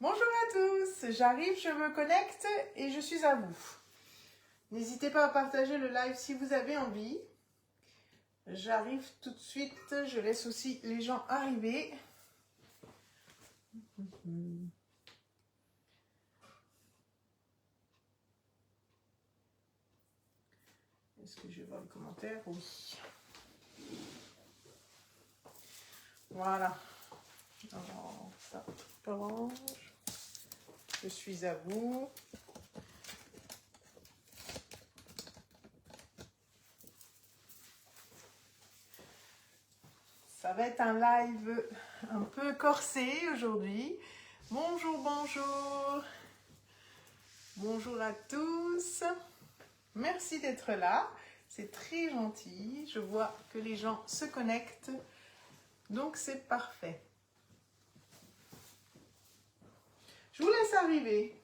Bonjour à tous, j'arrive, je me connecte et je suis à vous. N'hésitez pas à partager le live si vous avez envie. J'arrive tout de suite, je laisse aussi les gens arriver. Est-ce que je vois le commentaire? Oui. Voilà. Alors, ça orange. Je suis à vous. Ça va être un live un peu corsé aujourd'hui. Bonjour, bonjour. Bonjour à tous. Merci d'être là. C'est très gentil. Je vois que les gens se connectent. Donc, c'est parfait. Je vous laisse arriver.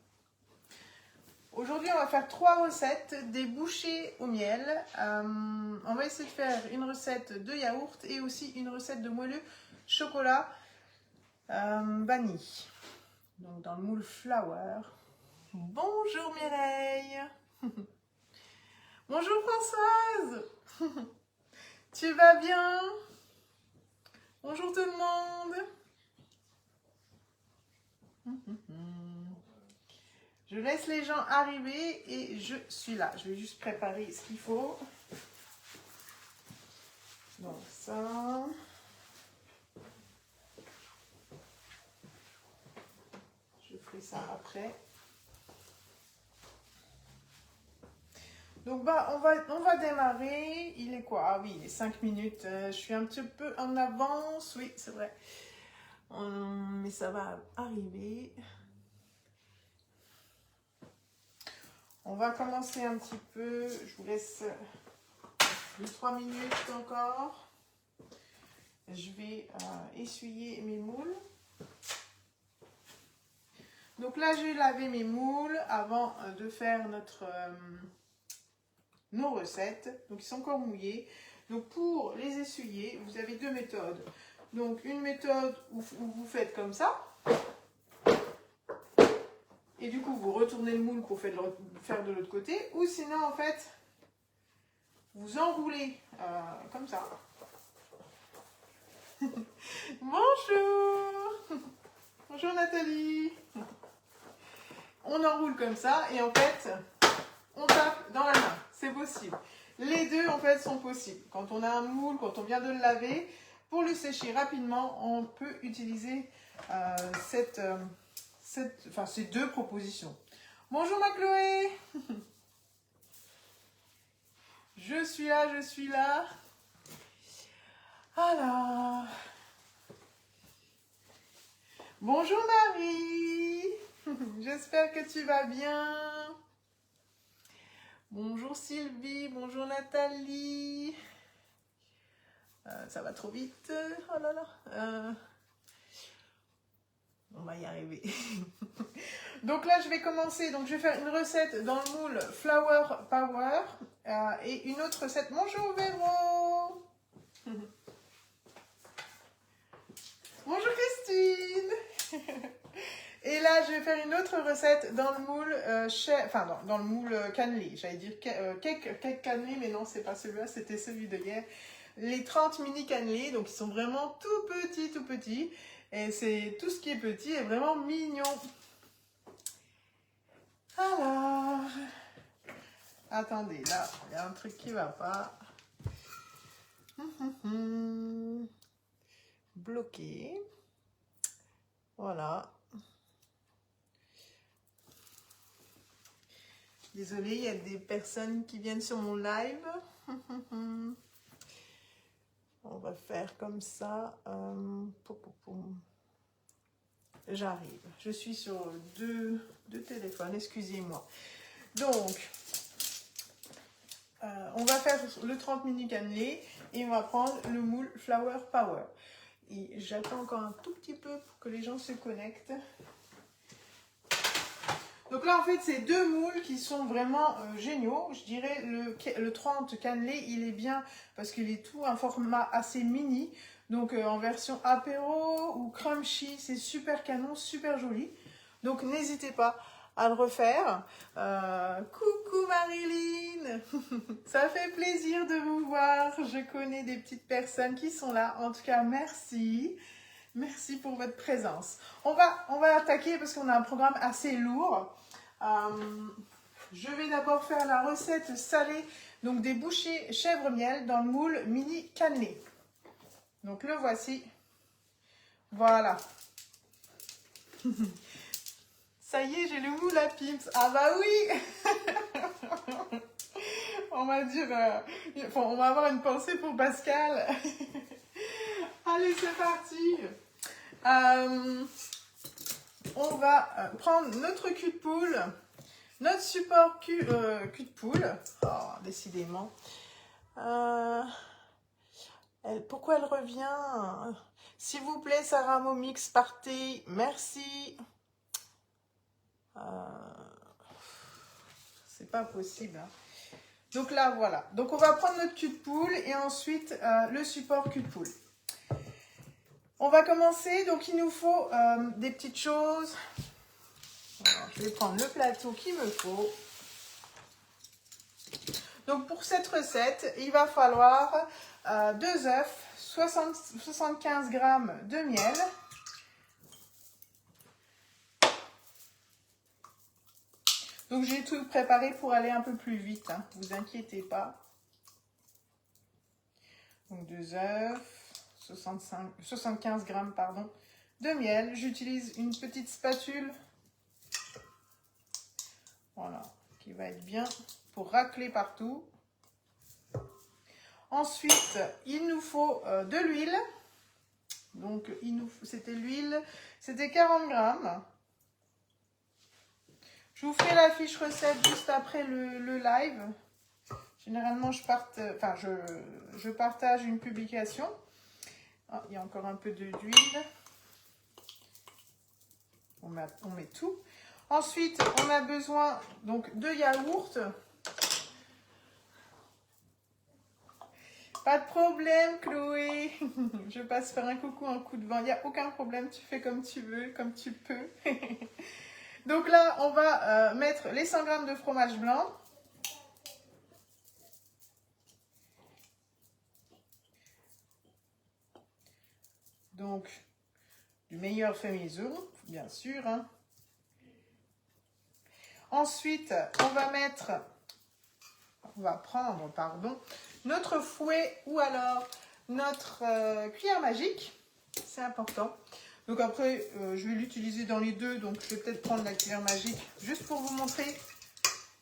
Aujourd'hui, on va faire 3 recettes, des bouchées au miel. On va essayer de faire une recette de yaourt et aussi une recette de moelleux chocolat vanille. Donc, dans le moule flower. Bonjour Mireille. Bonjour Françoise. Tu vas bien? Bonjour tout le monde. Je laisse les gens arriver et je suis là. Je vais juste préparer ce qu'il faut. Donc ça. Je ferai ça après. Donc on va démarrer. Il est quoi? Ah oui, il est 5 minutes. Je suis un petit peu en avance. Oui, c'est vrai. Mais ça va arriver. On va commencer un petit peu. Je vous laisse 2-3 minutes encore. Je vais essuyer mes moules. Donc là, j'ai lavé mes moules avant de faire nos recettes. Donc ils sont encore mouillés. Donc pour les essuyer, vous avez 2 méthodes. Donc une méthode où vous faites comme ça. Et du coup, vous retournez le moule pour faire de l'autre côté. Ou sinon, en fait, vous enroulez comme ça. Bonjour. Bonjour Nathalie. On enroule comme ça et en fait, on tape dans la main. C'est possible. Les deux, en fait, sont possibles. Quand on a un moule, quand on vient de le laver, pour le sécher rapidement, on peut utiliser ces 2 propositions. Bonjour ma Chloé. Je suis là, je suis là. Alors. Bonjour Marie. J'espère que tu vas bien. Bonjour Sylvie, bonjour Nathalie. Ça va trop vite. Oh là là. On va y arriver. Donc là, je vais commencer. Donc, je vais faire une recette dans le moule Flower Power et une autre recette. Bonjour Véro. Bonjour Christine. Et là, je vais faire une autre recette dans le moule, dans le moule cannelé. J'allais dire cake cannelé, mais non, c'est pas celui-là, c'était celui de hier. Les 30 mini cannelés, donc ils sont vraiment tout petits, tout petits. Et c'est tout ce qui est petit est vraiment mignon. Alors, attendez, là, il y a un truc qui va pas. Bloqué. Voilà. Désolée, il y a des personnes qui viennent sur mon live. On va faire comme ça. J'arrive. Je suis sur deux téléphones, excusez-moi. Donc, on va faire le 30 mini cannelé et on va prendre le moule Flower Power. Et j'attends encore un tout petit peu pour que les gens se connectent. Donc là, en fait, c'est 2 moules qui sont vraiment géniaux. Je dirais le 30 cannelé, il est bien parce qu'il est tout un format assez mini. Donc en version apéro ou crunchy, c'est super canon, super joli. Donc, n'hésitez pas à le refaire. Coucou Marilyn. Ça fait plaisir de vous voir. Je connais des petites personnes qui sont là. En tout cas, merci. Merci pour votre présence. On va attaquer parce qu'on a un programme assez lourd. Je vais d'abord faire la recette salée, donc des bouchées chèvre-miel dans le moule mini cannelé. Donc le voici. Voilà. Ça y est, j'ai le moule à Pimps. Ah bah oui. On va dire, on va avoir une pensée pour Pascal. Allez, c'est parti. On va prendre notre cul de poule, notre support cul de poule. Oh, décidément. Pourquoi elle revient? S'il vous plaît, Sarah Momix, partez. Merci. C'est pas possible. Hein. Donc là, voilà. Donc on va prendre notre cul de poule et ensuite le support cul de poule. On va commencer. Donc il nous faut des petites choses. Alors, je vais prendre le plateau qu'il me faut. Donc pour cette recette, il va falloir 2 œufs, 75 g de miel, donc j'ai tout préparé pour aller un peu plus vite, hein, vous inquiétez pas. Donc 2 œufs, 75 g pardon, de miel. J'utilise une petite spatule, voilà, qui va être bien pour racler partout. Ensuite, il nous faut de l'huile. Donc, c'était l'huile, c'était 40 g. Je vous ferai la fiche recette juste après le live. Généralement, je partage une publication. Oh, il y a encore un peu d'huile. On met tout. Ensuite, on a besoin donc de yaourt. Pas de problème, Chloé. Je passe faire un coucou, un coup de vent. Il n'y a aucun problème, tu fais comme tu veux, comme tu peux. Donc là, on va mettre les 100 g de fromage blanc. Donc, du meilleur fait maison, bien sûr. Hein. Ensuite, on va prendre, notre fouet ou alors notre cuillère magique. C'est important. Donc après, je vais l'utiliser dans les deux. Donc, je vais peut-être prendre la cuillère magique juste pour vous montrer.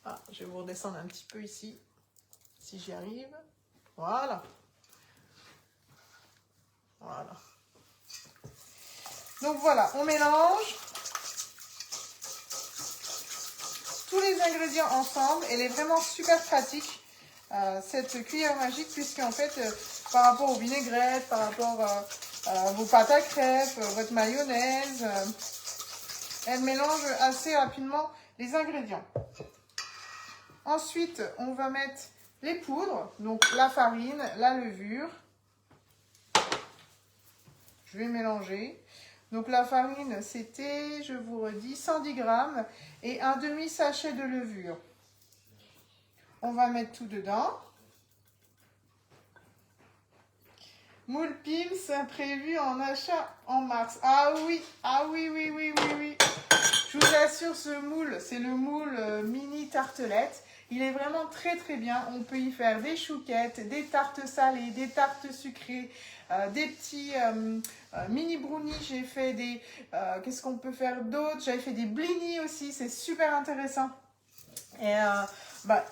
Ah, je vais vous redescendre un petit peu ici, si j'y arrive. Voilà. Voilà. Donc voilà, on mélange tous les ingrédients ensemble. Elle est vraiment super pratique, cette cuillère magique, puisqu'en fait, par rapport aux vinaigrettes, par rapport à vos pâtes à crêpes, votre mayonnaise, elle mélange assez rapidement les ingrédients. Ensuite, on va mettre les poudres, donc la farine, la levure. Je vais mélanger. Donc la farine, c'était, je vous redis, 110 g et un demi-sachet de levure. On va mettre tout dedans. Moule Pimps prévu en achat en mars. Ah oui, ah oui, oui, oui, oui, oui. Je vous assure, ce moule, c'est le moule mini tartelette. Il est vraiment très très bien. On peut y faire des chouquettes, des tartes salées, des tartes sucrées, des petits mini brownies. J'ai fait des... qu'est-ce qu'on peut faire d'autre? J'avais fait des blinis aussi. C'est super intéressant. Et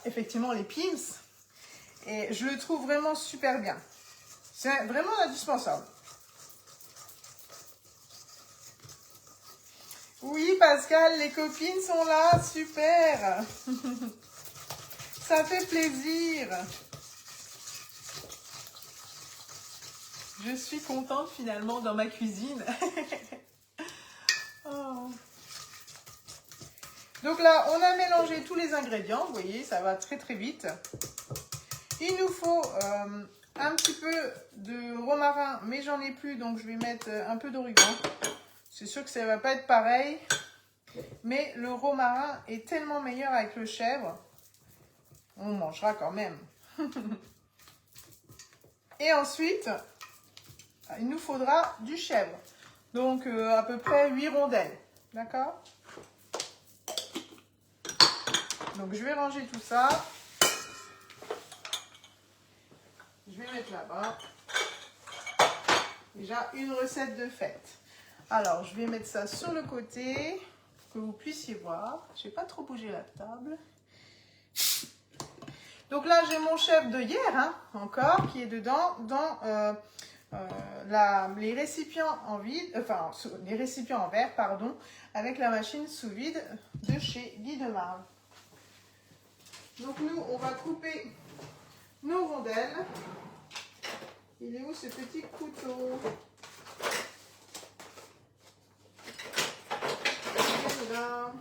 effectivement, les Pimps. Et je le trouve vraiment super bien. C'est vraiment indispensable. Oui, Pascal, les copines sont là. Super. Ça fait plaisir. Je suis contente finalement dans ma cuisine. Oh. Donc là, on a mélangé tous les ingrédients. Vous voyez, ça va très très vite. Il nous faut un petit peu de romarin, mais j'en ai plus, donc je vais mettre un peu d'origan. C'est sûr que ça ne va pas être pareil. Mais le romarin est tellement meilleur avec le chèvre. On mangera quand même. Et ensuite, il nous faudra du chèvre. Donc, à peu près 8 rondelles. D'accord? Donc, je vais ranger tout ça. Je vais mettre là-bas. Déjà, une recette de fête. Alors, je vais mettre ça sur le côté, pour que vous puissiez voir. Je n'ai pas trop bougé la table. Donc là, j'ai mon chèvre de hier, hein, encore, qui est dedans, dans les récipients en vide, enfin, les récipients en verre, pardon, avec la machine sous vide de chez Guy de Marle. Donc nous, on va couper nos rondelles. Il est où ce petit couteau? Et là,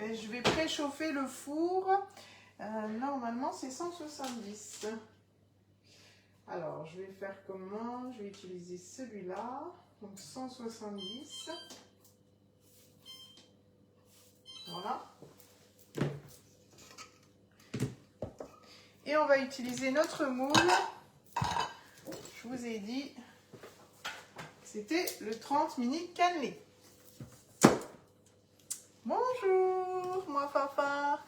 et je vais préchauffer le four. Normalement, c'est 170. Alors, je vais faire comment? Je vais utiliser celui-là. Donc, 170. Voilà. Et on va utiliser notre moule. Je vous ai dit, c'était le 30 mini cannelé. Bonjour, moi Fafa.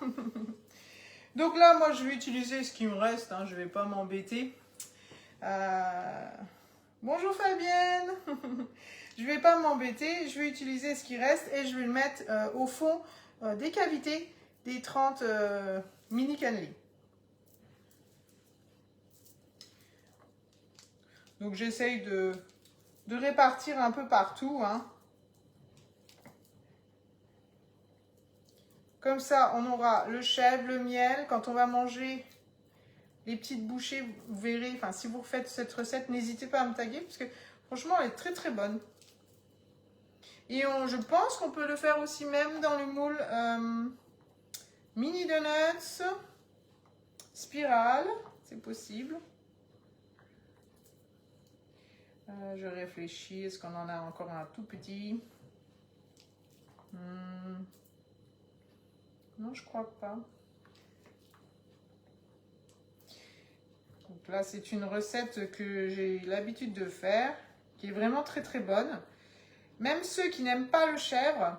Donc là, moi, je vais utiliser ce qui me reste. Hein, je ne vais pas m'embêter. Bonjour Fabienne. Je ne vais pas m'embêter. Je vais utiliser ce qui reste et je vais le mettre au fond des cavités des 30 mini cannelés. Donc j'essaye de répartir un peu partout. Hein. Comme ça, on aura le chèvre, le miel. Quand on va manger les petites bouchées, vous verrez, enfin si vous refaites cette recette, n'hésitez pas à me taguer parce que franchement, elle est très très bonne. Et je pense qu'on peut le faire aussi même dans le moule mini donuts, spirale, c'est possible. Je réfléchis, est-ce qu'on en a encore un tout petit? Non, je crois pas. Donc là, c'est une recette que j'ai l'habitude de faire, qui est vraiment très très bonne. Même ceux qui n'aiment pas le chèvre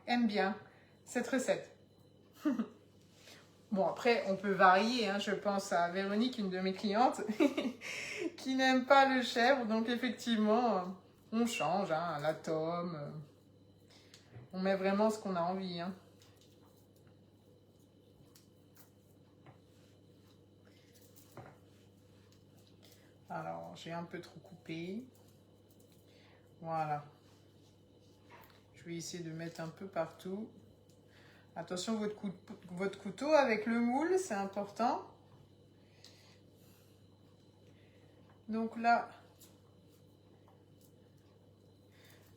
aiment bien cette recette. Bon, après, on peut varier. Hein. Je pense à Véronique, une de mes clientes, qui n'aime pas le chèvre. Donc, effectivement, on change. Hein, la tome. On met vraiment ce qu'on a envie. Hein. Alors, j'ai un peu trop coupé. Voilà. Je vais essayer de mettre un peu partout. Attention, votre couteau avec le moule, c'est important. Donc là,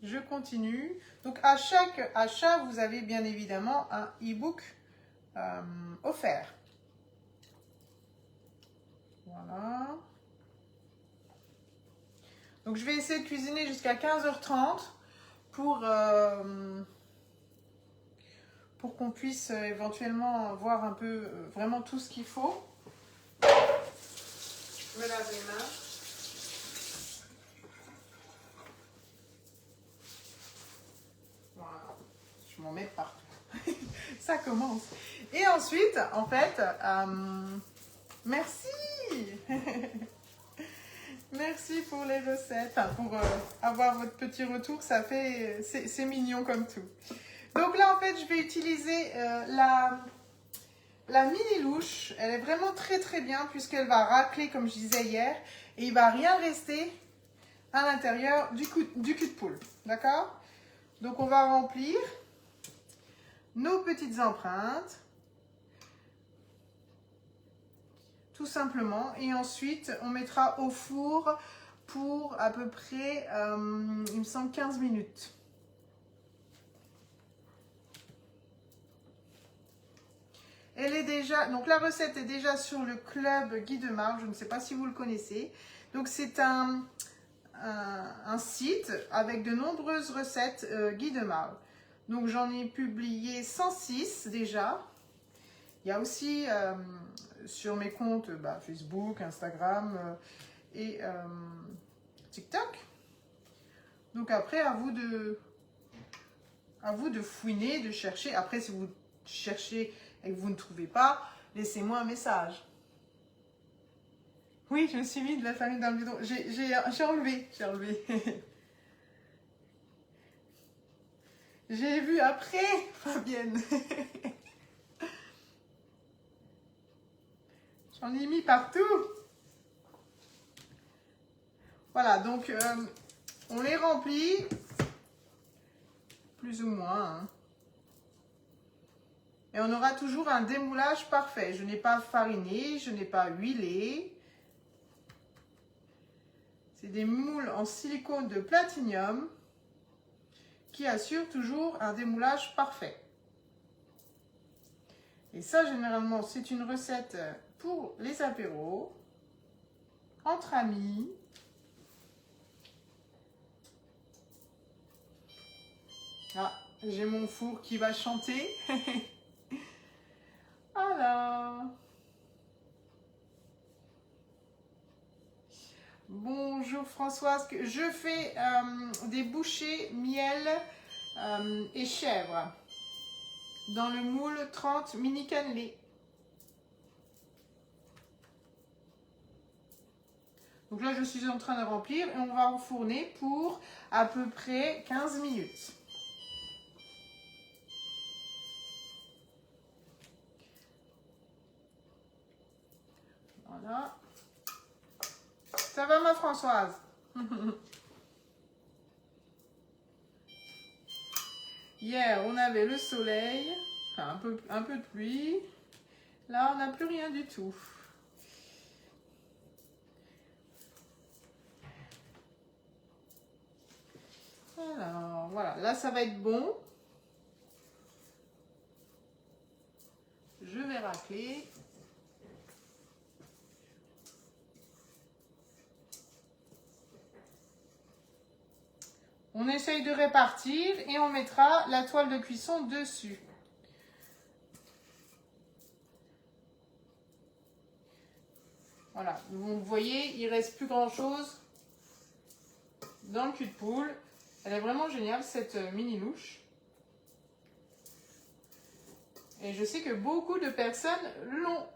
je continue. Donc à chaque achat, vous avez bien évidemment un e-book offert. Voilà. Donc je vais essayer de cuisiner jusqu'à 15h30 pour qu'on puisse éventuellement voir un peu vraiment tout ce qu'il faut. Je me lave les mains. Voilà. Je m'en mets partout. Ça commence. Et ensuite, en fait, merci. Merci pour les recettes, pour avoir votre petit retour, ça fait, c'est mignon comme tout. Donc là, en fait, je vais utiliser la mini louche. Elle est vraiment très très bien puisqu'elle va racler, comme je disais hier, et il ne va rien rester à l'intérieur du cul de poule. D'accord? Donc on va remplir nos petites empreintes. Tout simplement. Et ensuite, on mettra au four pour à peu près, il me semble, 15 minutes. Elle est déjà, donc la recette est déjà sur le club Guy de Marle, je ne sais pas si vous le connaissez. Donc c'est un site avec de nombreuses recettes Guy de Marle. Donc j'en ai publié 106 déjà. Il y a aussi sur mes comptes Facebook, Instagram et TikTok. Donc après, à vous de fouiner, de chercher. Après, si vous cherchez et que vous ne trouvez pas, laissez-moi un message. Oui, je me suis mis de la farine dans le bidon. J'ai enlevé. J'ai vu après, Fabienne. J'en ai mis partout. Voilà, donc on les remplit, plus ou moins. Hein. Et on aura toujours un démoulage parfait. Je n'ai pas fariné, je n'ai pas huilé. C'est des moules en silicone de platinium qui assurent toujours un démoulage parfait. Et ça, généralement, c'est une recette pour les apéros, entre amis. Ah, j'ai mon four qui va chanter. Alors. Bonjour Françoise, je fais des bouchées miel et chèvre dans le moule 30 mini cannelé. Donc là, je suis en train de remplir et on va enfourner pour à peu près 15 minutes. Voilà. Ça va ma Françoise? Hier, on avait le soleil, enfin un peu de pluie. Là, on n'a plus rien du tout. Alors, voilà. Là, ça va être bon. Je vais racler. On essaye de répartir et on mettra la toile de cuisson dessus. Voilà, vous voyez, il ne reste plus grand chose dans le cul de poule. Elle est vraiment géniale cette mini louche. Et je sais que beaucoup de personnes l'ont.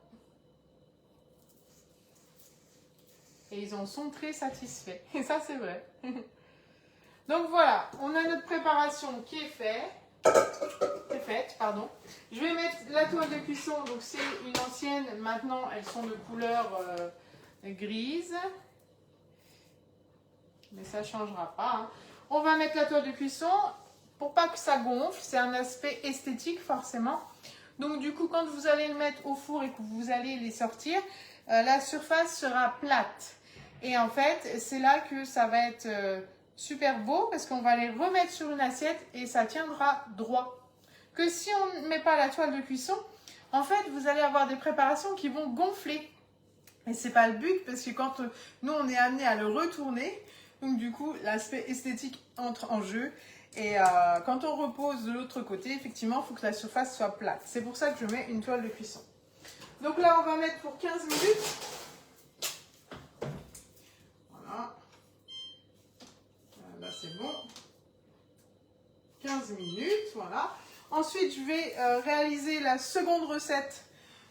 Et ils en sont très satisfaits. Et ça, c'est vrai. Donc voilà, on a notre préparation qui est faite. Je vais mettre la toile de cuisson. Donc c'est une ancienne. Maintenant, elles sont de couleur grise. Mais ça ne changera pas. Hein. On va mettre la toile de cuisson pour pas que ça gonfle. C'est un aspect esthétique forcément. Donc du coup, quand vous allez le mettre au four et que vous allez les sortir, la surface sera plate. Et en fait, c'est là que ça va être super beau parce qu'on va les remettre sur une assiette et ça tiendra droit. Que si on ne met pas la toile de cuisson, en fait, vous allez avoir des préparations qui vont gonfler. Et c'est pas le but parce que quand nous, on est amené à le retourner, donc du coup, l'aspect esthétique entre en jeu. Et quand on repose de l'autre côté, effectivement, il faut que la surface soit plate. C'est pour ça que je mets une toile de cuisson. Donc là, on va mettre pour 15 minutes. Voilà. Là, c'est bon. 15 minutes, voilà. Ensuite, je vais réaliser la seconde recette.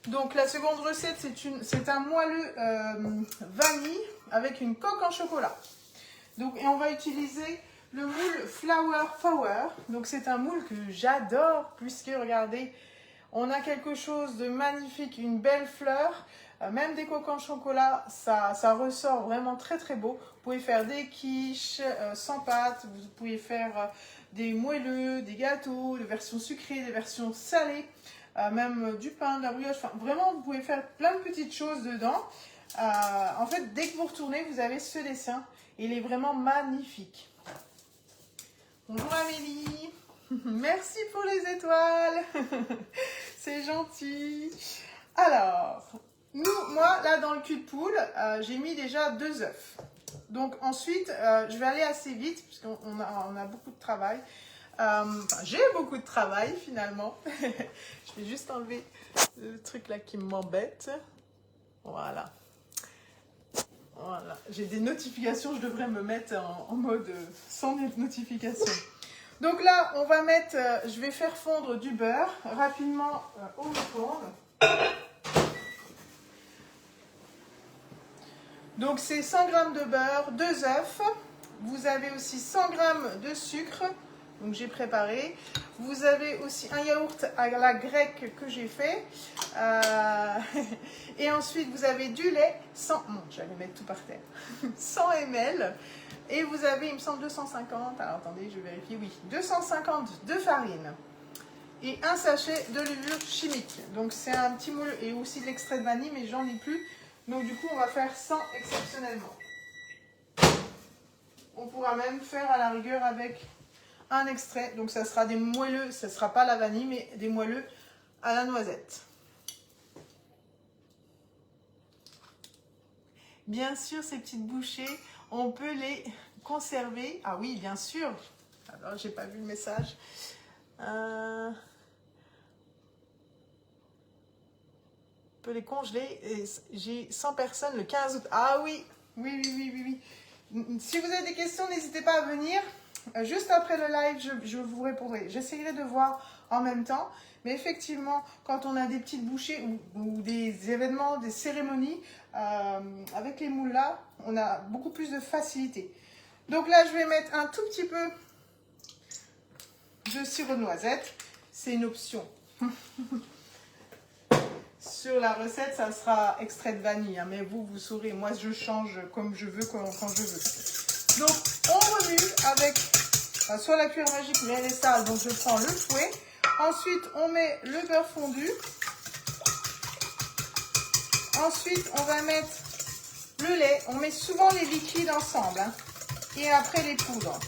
Donc, la seconde recette, c'est un moelleux vanille avec une coque en chocolat. Donc, et on va utiliser le moule Flower Power. Donc, c'est un moule que j'adore puisque, regardez, on a quelque chose de magnifique, une belle fleur. Même des coques en chocolat, ça ressort vraiment très très beau. Vous pouvez faire des quiches sans pâte, vous pouvez faire des moelleux, des gâteaux, des versions sucrées, des versions salées, même du pain, de la brioche. Enfin, vraiment, vous pouvez faire plein de petites choses dedans. En fait, dès que vous retournez, vous avez ce dessin. Il est vraiment magnifique. Bonjour Amélie. Merci pour les étoiles. C'est gentil. Alors, moi, là, dans le cul de poule, j'ai mis déjà 2 œufs. Donc, ensuite, je vais aller assez vite, puisqu'on a beaucoup de travail. Enfin, j'ai beaucoup de travail finalement. Je vais juste enlever le truc là qui m'embête. Voilà. Voilà. J'ai des notifications, je devrais me mettre en mode sans notification. Donc là, on va mettre, je vais faire fondre du beurre rapidement au micro-ondes. Donc c'est 100 g de beurre, 2 œufs. Vous avez aussi 100 g de sucre, donc j'ai préparé. Vous avez aussi un yaourt à la grecque que j'ai fait. Et ensuite vous avez du lait, 100, bon, j'allais mettre tout par terre, 100 ml. Et vous avez, il me semble, 250, alors attendez, je vérifie, oui, 250 de farine. Et un sachet de levure chimique. Donc c'est un petit moule et aussi de l'extrait de vanille, mais j'en ai plus. Donc du coup, on va faire 100 exceptionnellement. On pourra même faire à la rigueur avec un extrait. Donc ça sera des moelleux, ça ne sera pas la vanille, mais des moelleux à la noisette. Bien sûr, ces petites bouchées, on peut les conserver. Ah oui, bien sûr. Alors, j'ai pas vu le message. On peut les congeler. J'ai 100 personnes le 15 août. Ah oui, oui. Si vous avez des questions, n'hésitez pas à venir. Juste après le live, je vous répondrai. J'essaierai de voir en même temps. Mais effectivement, quand on a des petites bouchées ou des événements, des cérémonies, avec les moules là, on a beaucoup plus de facilité. Donc là, je vais mettre un tout petit peu de sirop de noisette. C'est une option. Sur la recette, ça sera extrait de vanille. Hein, mais vous saurez. Moi, je change comme je veux, quand je veux. Donc, on remue avec soit la cuillère magique, mais elle est sale. Donc, je prends le fouet. Ensuite, on met le beurre fondu. Ensuite, on va mettre le lait. On met souvent les liquides ensemble. Hein, et après, les poudres.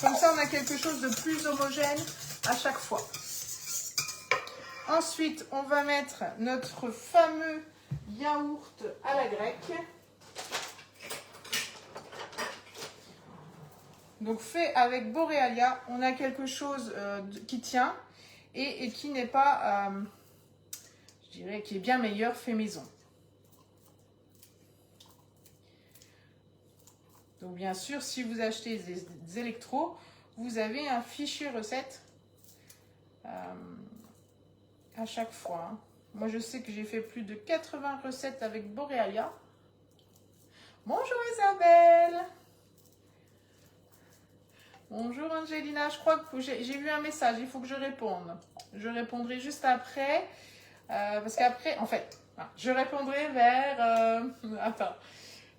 Comme ça, on a quelque chose de plus homogène à chaque fois. Ensuite, on va mettre notre fameux yaourt à la grecque. Donc fait avec Borealia, on a quelque chose qui tient et qui n'est pas, je dirais, qui est bien meilleur fait maison. Donc bien sûr, si vous achetez des électros, vous avez un fichier recette à chaque fois. Hein. Moi, je sais que j'ai fait plus de 80 recettes avec Borealia. Bonjour Isabelle. Bonjour Angelina, je crois que j'ai vu un message, il faut que je réponde. Je répondrai juste après, parce qu'après, en fait, je répondrai vers,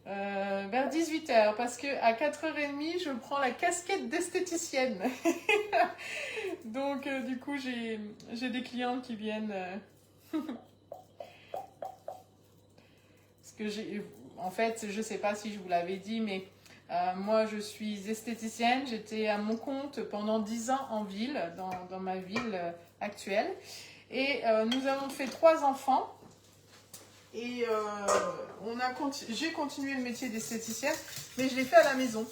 vers 18 h, parce qu'à 4h30, je prends la casquette d'esthéticienne. Donc, du coup, j'ai des clientes qui viennent... parce que en fait, je ne sais pas si je vous l'avais dit, mais... moi, je suis esthéticienne. J'étais à mon compte pendant 10 ans en ville, dans ma ville actuelle. Et nous avons fait 3 enfants. Et j'ai continué le métier d'esthéticienne, mais je l'ai fait à la maison.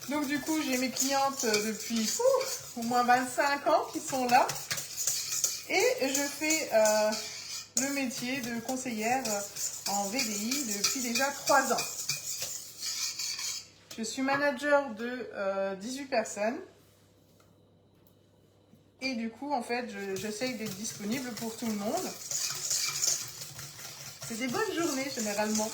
Donc du coup, j'ai mes clientes depuis au moins 25 ans qui sont là. Et je fais le métier de conseillère en VDI depuis déjà 3 ans. Je suis manager de 18 personnes. Et du coup, en fait, j'essaye d'être disponible pour tout le monde. C'est des bonnes journées, généralement.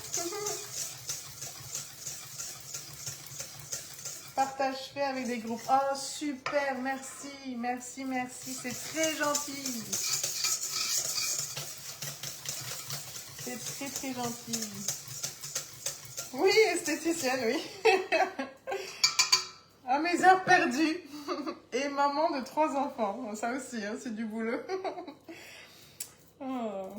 Partage fait avec des groupes. Oh, super, merci, merci, merci. C'est très gentil. C'est très, très gentil. Oui, esthéticienne, oui. À mes heures perdues. Et maman de 3 enfants. Ça aussi, hein, c'est du boulot. Oh.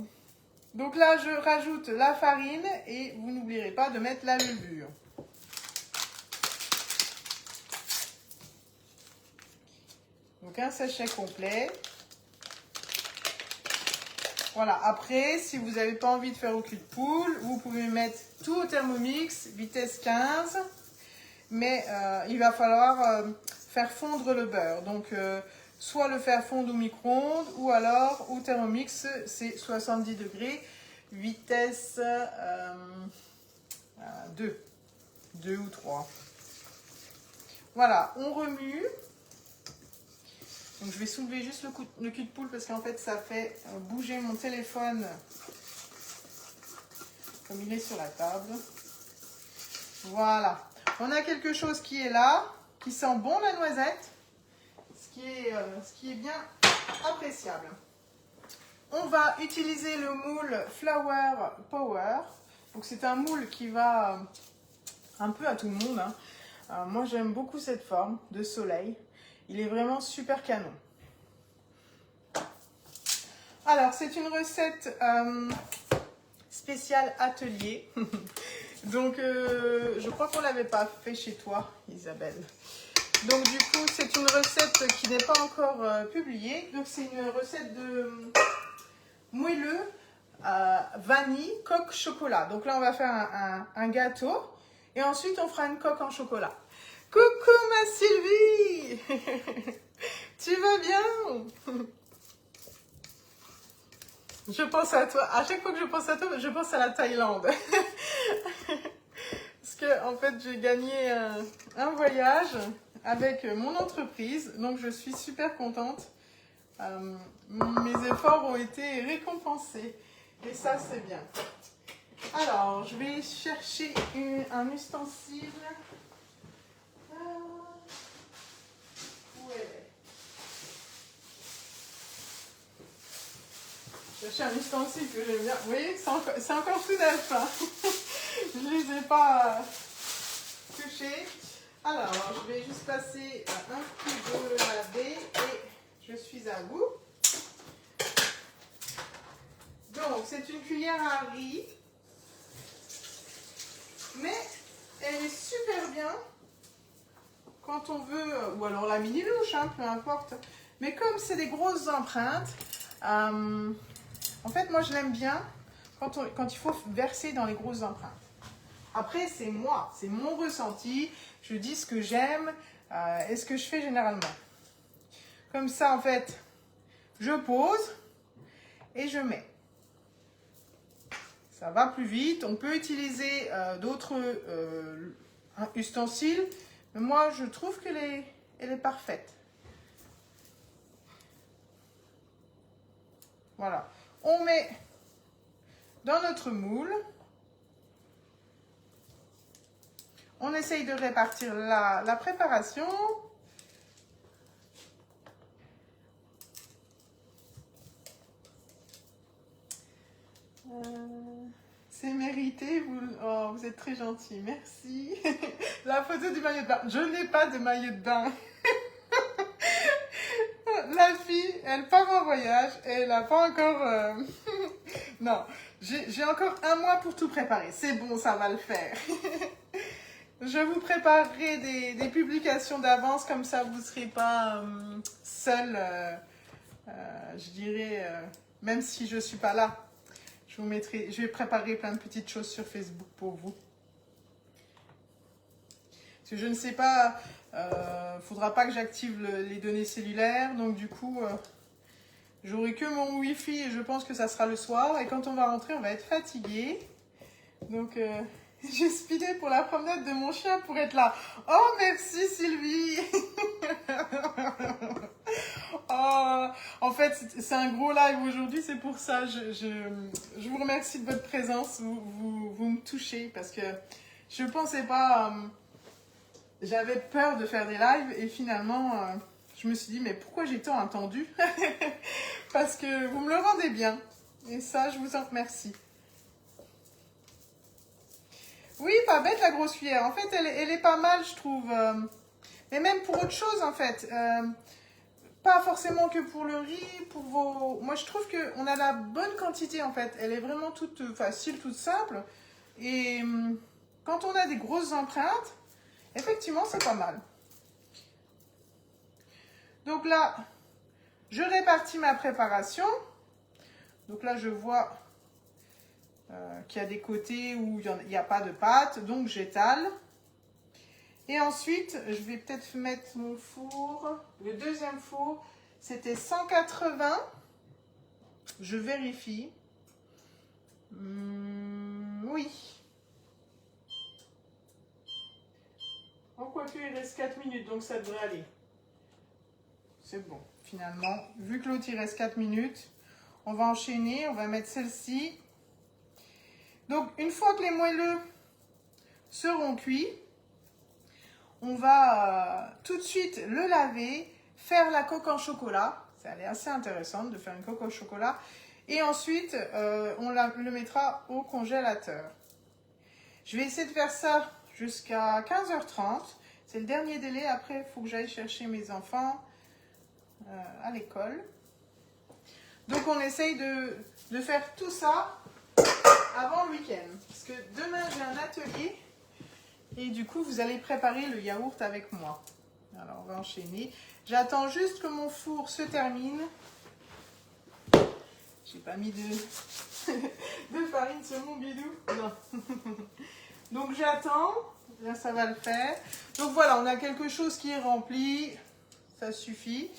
Donc là, je rajoute la farine et vous n'oublierez pas de mettre la levure. Donc un sachet complet. Voilà, après, si vous n'avez pas envie de faire au cul de poule, vous pouvez mettre tout au Thermomix, vitesse 15. Mais il va falloir faire fondre le beurre. Donc, soit le faire fondre au micro-ondes ou alors au Thermomix, c'est 70 degrés, vitesse 2 ou 3. Voilà, on remue. Donc je vais soulever juste le cul de poule parce qu'en fait ça fait bouger mon téléphone comme il est sur la table. Voilà, on a quelque chose qui est là, qui sent bon la noisette, ce qui est bien appréciable. On va utiliser le moule Flower Power. Donc c'est un moule qui va un peu à tout le monde, hein. Moi j'aime beaucoup cette forme de soleil. Il est vraiment super canon. Alors c'est une recette spéciale atelier. Donc je crois qu'on ne l'avait pas fait chez toi, Isabelle. Donc du coup c'est une recette qui n'est pas encore publiée. Donc c'est une recette de moelleux vanille coque chocolat. Donc là on va faire un gâteau et ensuite on fera une coque en chocolat. Coucou ma Sylvie. Tu vas bien? Je pense à toi. À chaque fois que je pense à toi, je pense à la Thaïlande. Parce que en fait j'ai gagné un voyage avec mon entreprise. Donc je suis super contente. Mes efforts ont été récompensés. Et ça c'est bien. Alors je vais chercher un ustensile. J'ai un ustensile que j'aime bien. Vous voyez, c'est encore tout neuf. Hein. Je ne les ai pas touchés. Alors, je vais juste passer un coup de laver et je suis à vous. Donc, c'est une cuillère à riz. Mais elle est super bien quand on veut, ou alors la mini-louche, hein, peu importe. Mais comme c'est des grosses empreintes, en fait, moi, je l'aime bien quand il faut verser dans les grosses empreintes. Après, c'est moi, c'est mon ressenti. Je dis ce que j'aime et ce que je fais généralement. Comme ça, en fait, je pose et je mets. Ça va plus vite. On peut utiliser d'autres ustensiles. Mais moi, je trouve qu'elle est parfaite. Voilà. On met dans notre moule. On essaye de répartir la préparation. C'est mérité, vous êtes très gentil, merci. La photo du maillot de bain. Je n'ai pas de maillot de bain. La fille, elle part en voyage et elle n'a pas encore... Non, j'ai encore un mois pour tout préparer. C'est bon, ça va le faire. Je vous préparerai des publications d'avance, comme ça vous ne serez pas seul, je dirais, même si je ne suis pas là. Je vais préparer plein de petites choses sur Facebook pour vous. Parce que je ne sais pas, faudra pas que j'active les données cellulaires, donc du coup, j'aurai que mon Wi-Fi et je pense que ça sera le soir. Et quand on va rentrer, on va être fatigué. Donc, j'ai speedé pour la promenade de mon chien pour être là. Oh, merci Sylvie. Oh, en fait, c'est un gros live aujourd'hui, c'est pour ça. Je vous remercie de votre présence. Vous me touchez parce que je ne pensais pas... j'avais peur de faire des lives et finalement, je me suis dit, mais pourquoi j'ai tant attendu? Parce que vous me le rendez bien. Et ça, je vous en remercie. Oui, pas bête la grosse cuillère. En fait, elle est pas mal, je trouve. Mais même pour autre chose, en fait. Pas forcément que pour le riz, pour vos... Moi, je trouve qu'on a la bonne quantité, en fait. Elle est vraiment toute facile, toute simple. Et quand on a des grosses empreintes, effectivement, c'est pas mal. Donc là, je répartis ma préparation. Donc là, je vois qu'il y a des côtés où il n'y a pas de pâte. Donc, j'étale. Et ensuite, je vais peut-être mettre mon four. Le deuxième four, c'était 180. Je vérifie. Oui. En quoi que il reste 4 minutes, donc ça devrait aller. C'est bon, finalement. Vu que l'autre, il reste 4 minutes, on va enchaîner. On va mettre celle-ci. Donc, une fois que les moelleux seront cuits, on va tout de suite le laver, faire la coque en chocolat. Ça a l'air assez intéressant de faire une coque au chocolat. Et ensuite, on le mettra au congélateur. Je vais essayer de faire ça jusqu'à 15h30. C'est le dernier délai. Après, il faut que j'aille chercher mes enfants à l'école. Donc, on essaye de faire tout ça avant le week-end. Parce que demain, j'ai un atelier. Et du coup, vous allez préparer le yaourt avec moi. Alors, on va enchaîner. J'attends juste que mon four se termine. J'ai pas mis de farine sur mon bidou. Non. Donc, j'attends. Là, ça va le faire. Donc, voilà, on a quelque chose qui est rempli. Ça suffit.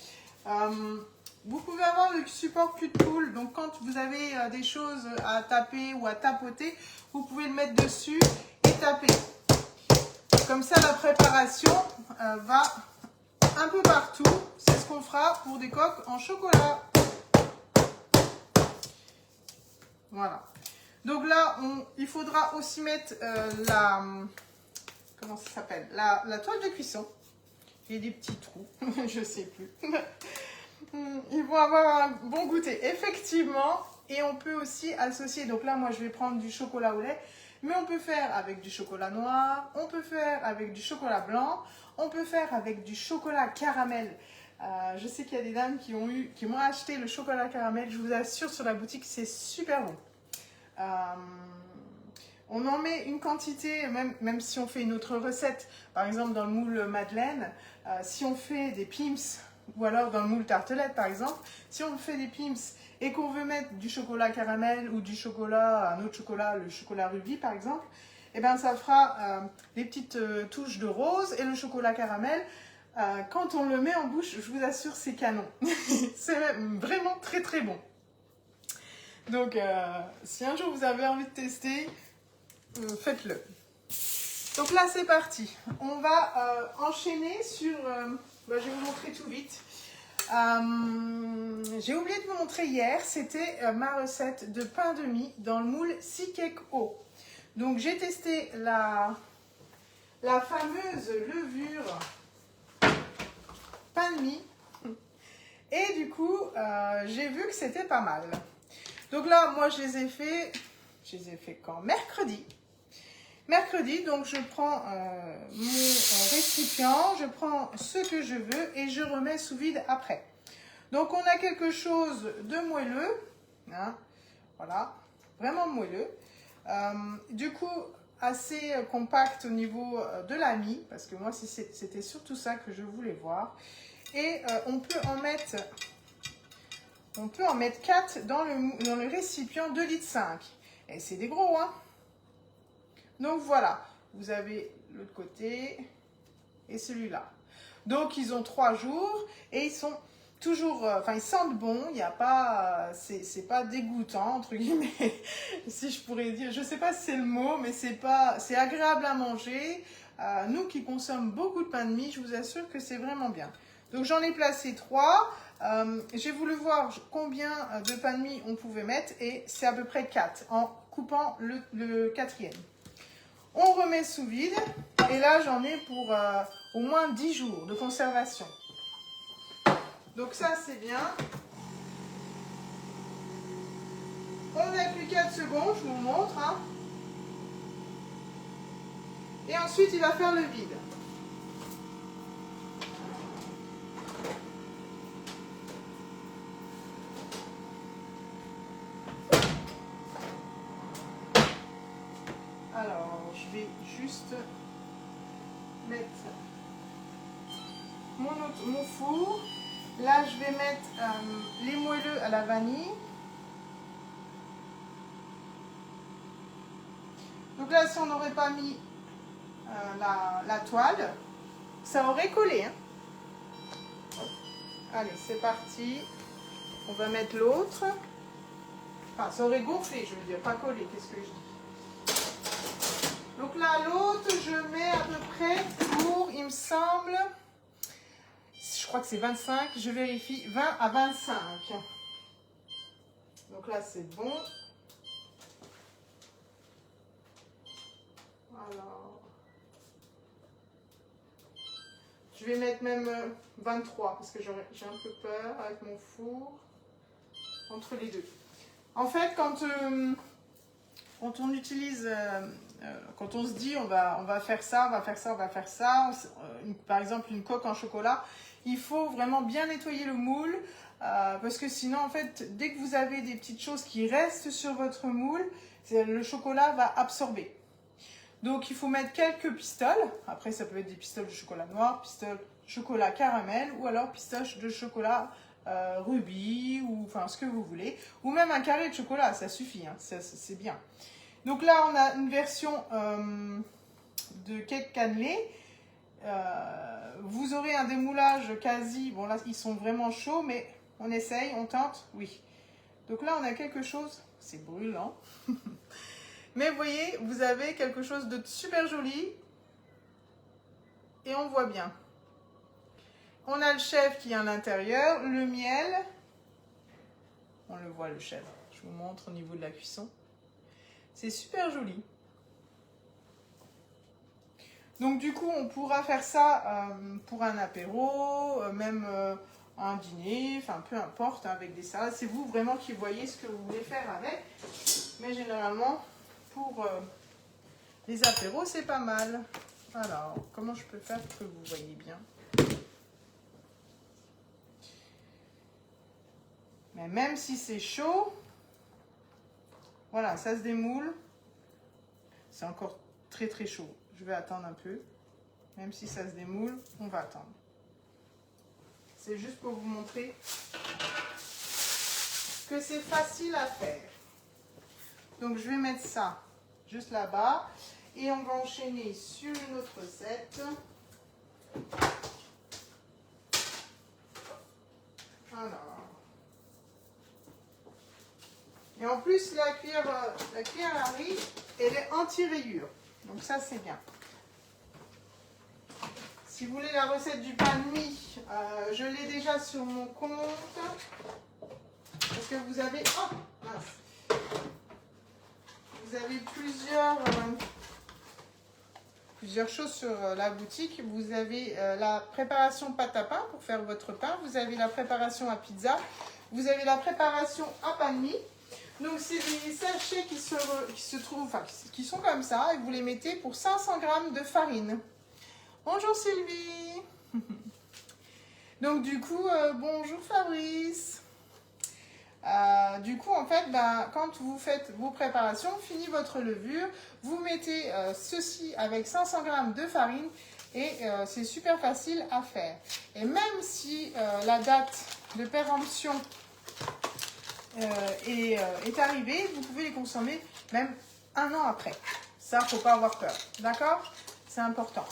Vous pouvez avoir le support cul de poule. Donc, quand vous avez des choses à taper ou à tapoter, vous pouvez le mettre dessus et taper. Comme ça, la préparation va un peu partout. C'est ce qu'on fera pour des coques en chocolat. Voilà. Donc là, il faudra aussi mettre comment ça s'appelle, la toile de cuisson. Il y a des petits trous, je sais plus. Ils vont avoir un bon goûter, effectivement. Et on peut aussi associer, donc là, moi, je vais prendre du chocolat au lait. Mais on peut faire avec du chocolat noir, on peut faire avec du chocolat blanc, on peut faire avec du chocolat caramel. Je sais qu'il y a des dames qui m'ont acheté le chocolat caramel. Je vous assure, sur la boutique, c'est super bon. On en met une quantité, même si on fait une autre recette. Par exemple, dans le moule madeleine, si on fait des pims, ou alors dans le moule tartelette, par exemple, si on fait des pims et qu'on veut mettre du chocolat caramel ou du chocolat, un autre chocolat, le chocolat rubis par exemple, et bien ça fera des petites touches de rose. Et le chocolat caramel, quand on le met en bouche, je vous assure, c'est canon. C'est vraiment très très bon. Donc, si un jour vous avez envie de tester, faites-le. Donc là, c'est parti. On va enchaîner sur... je vais vous montrer tout vite. J'ai oublié de vous montrer hier, c'était ma recette de pain de mie dans le moule 6 cake haut. Donc j'ai testé la fameuse levure pain de mie et du coup j'ai vu que c'était pas mal. Donc là, moi je les ai fait quand? Mercredi. Mercredi, donc je prends mon récipient, je prends ce que je veux et je remets sous vide après. Donc on a quelque chose de moelleux, hein, voilà, vraiment moelleux. Du coup, assez compact au niveau de la mie, parce que moi c'était surtout ça que je voulais voir. Et on peut en mettre 4 dans le récipient 2,5 litres. Et c'est des gros, hein. Donc voilà, vous avez l'autre côté et celui-là. Donc ils ont 3 jours et ils sont toujours, ils sentent bon. Il n'y a pas, c'est pas dégoûtant entre guillemets, si je pourrais dire. Je sais pas si c'est le mot, mais c'est agréable à manger. Nous qui consommons beaucoup de pain de mie, je vous assure que c'est vraiment bien. Donc j'en ai placé 3. J'ai voulu voir combien de pain de mie on pouvait mettre et c'est à peu près 4 en coupant le quatrième. On remet sous vide et là j'en ai pour au moins 10 jours de conservation. Donc ça c'est bien. On n'a plus 4 secondes, je vous montre. Hein. Et ensuite il va faire le vide. Alors, je vais juste mettre mon four. Là, je vais mettre les moelleux à la vanille. Donc là, si on n'aurait pas mis la toile, ça aurait collé. Hein. Allez, c'est parti. On va mettre l'autre. Enfin, ça aurait gonflé, je veux dire, pas collé, qu'est-ce que je dis. Donc là, l'autre, je mets à peu près pour, il me semble, je crois que c'est 25, je vérifie, 20 à 25. Donc là, c'est bon. Alors, je vais mettre même 23 parce que j'ai un peu peur avec mon four entre les deux. En fait, quand on utilise, quand on se dit on va faire ça, on va faire ça, on va faire ça, par exemple une coque en chocolat, il faut vraiment bien nettoyer le moule parce que sinon, en fait, dès que vous avez des petites choses qui restent sur votre moule, le chocolat va absorber. Donc, il faut mettre quelques pistoles. Après, ça peut être des pistoles de chocolat noir, pistoles chocolat caramel ou alors pistaches de chocolat rubis ou enfin ce que vous voulez. Ou même un carré de chocolat, ça suffit, hein, c'est bien. Donc là, on a une version de cake cannelé. Vous aurez un démoulage quasi... Bon, là, ils sont vraiment chauds, mais on essaye, on tente, oui. Donc là, on a quelque chose... C'est brûlant. Mais vous voyez, vous avez quelque chose de super joli. Et on voit bien. On a le chèvre qui est à l'intérieur, le miel. On le voit, le chèvre. Je vous montre au niveau de la cuisson. C'est super joli. Donc du coup, on pourra faire ça pour un apéro, même un dîner, enfin peu importe, hein, avec des salades. C'est vous vraiment qui voyez ce que vous voulez faire avec. Mais généralement, pour les apéros, c'est pas mal. Alors, comment je peux faire pour que vous voyez bien? Mais même si c'est chaud, voilà, ça se démoule. C'est encore très très chaud. Je vais attendre un peu. Même si ça se démoule, on va attendre. C'est juste pour vous montrer que c'est facile à faire. Donc je vais mettre ça juste là-bas. Et on va enchaîner sur une autre recette. Alors. Et en plus, la cuillère à riz, elle est anti-rayure. Donc ça, c'est bien. Si vous voulez la recette du pain de mie, je l'ai déjà sur mon compte. Parce que vous avez... Oh, mince. Vous avez plusieurs choses sur la boutique. Vous avez la préparation pâte à pain pour faire votre pain. Vous avez la préparation à pizza. Vous avez la préparation à pain de mie. Donc, c'est des sachets qui se trouvent, enfin, qui sont comme ça. Et vous les mettez pour 500 g de farine. Bonjour Sylvie. Donc, du coup, bonjour Fabrice. Du coup, en fait, quand vous faites vos préparations, fini votre levure, vous mettez ceci avec 500 g de farine et c'est super facile à faire. Et même si la date de péremption est arrivée, vous pouvez les consommer même 1 an après. Ça, faut pas avoir peur. D'accord? C'est important.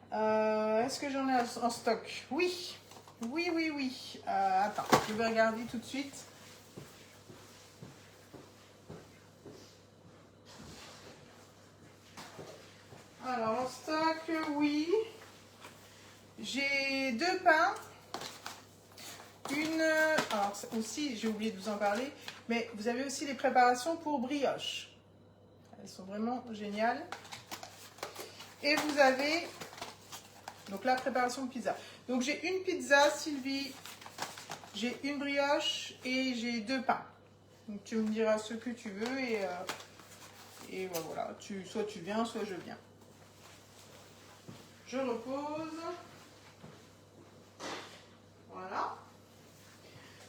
Est-ce que j'en ai en stock? Oui. Oui, oui, oui. Attends, je vais regarder tout de suite. Alors, en stock, oui. J'ai 2 pains. Alors aussi, j'ai oublié de vous en parler, mais vous avez aussi les préparations pour brioche. Elles sont vraiment géniales. Et vous avez, donc la préparation de pizza. Donc j'ai une pizza, Sylvie, j'ai une brioche et j'ai 2 pains. Donc tu me diras ce que tu veux et voilà, soit tu viens, soit je viens. Je repose. Voilà.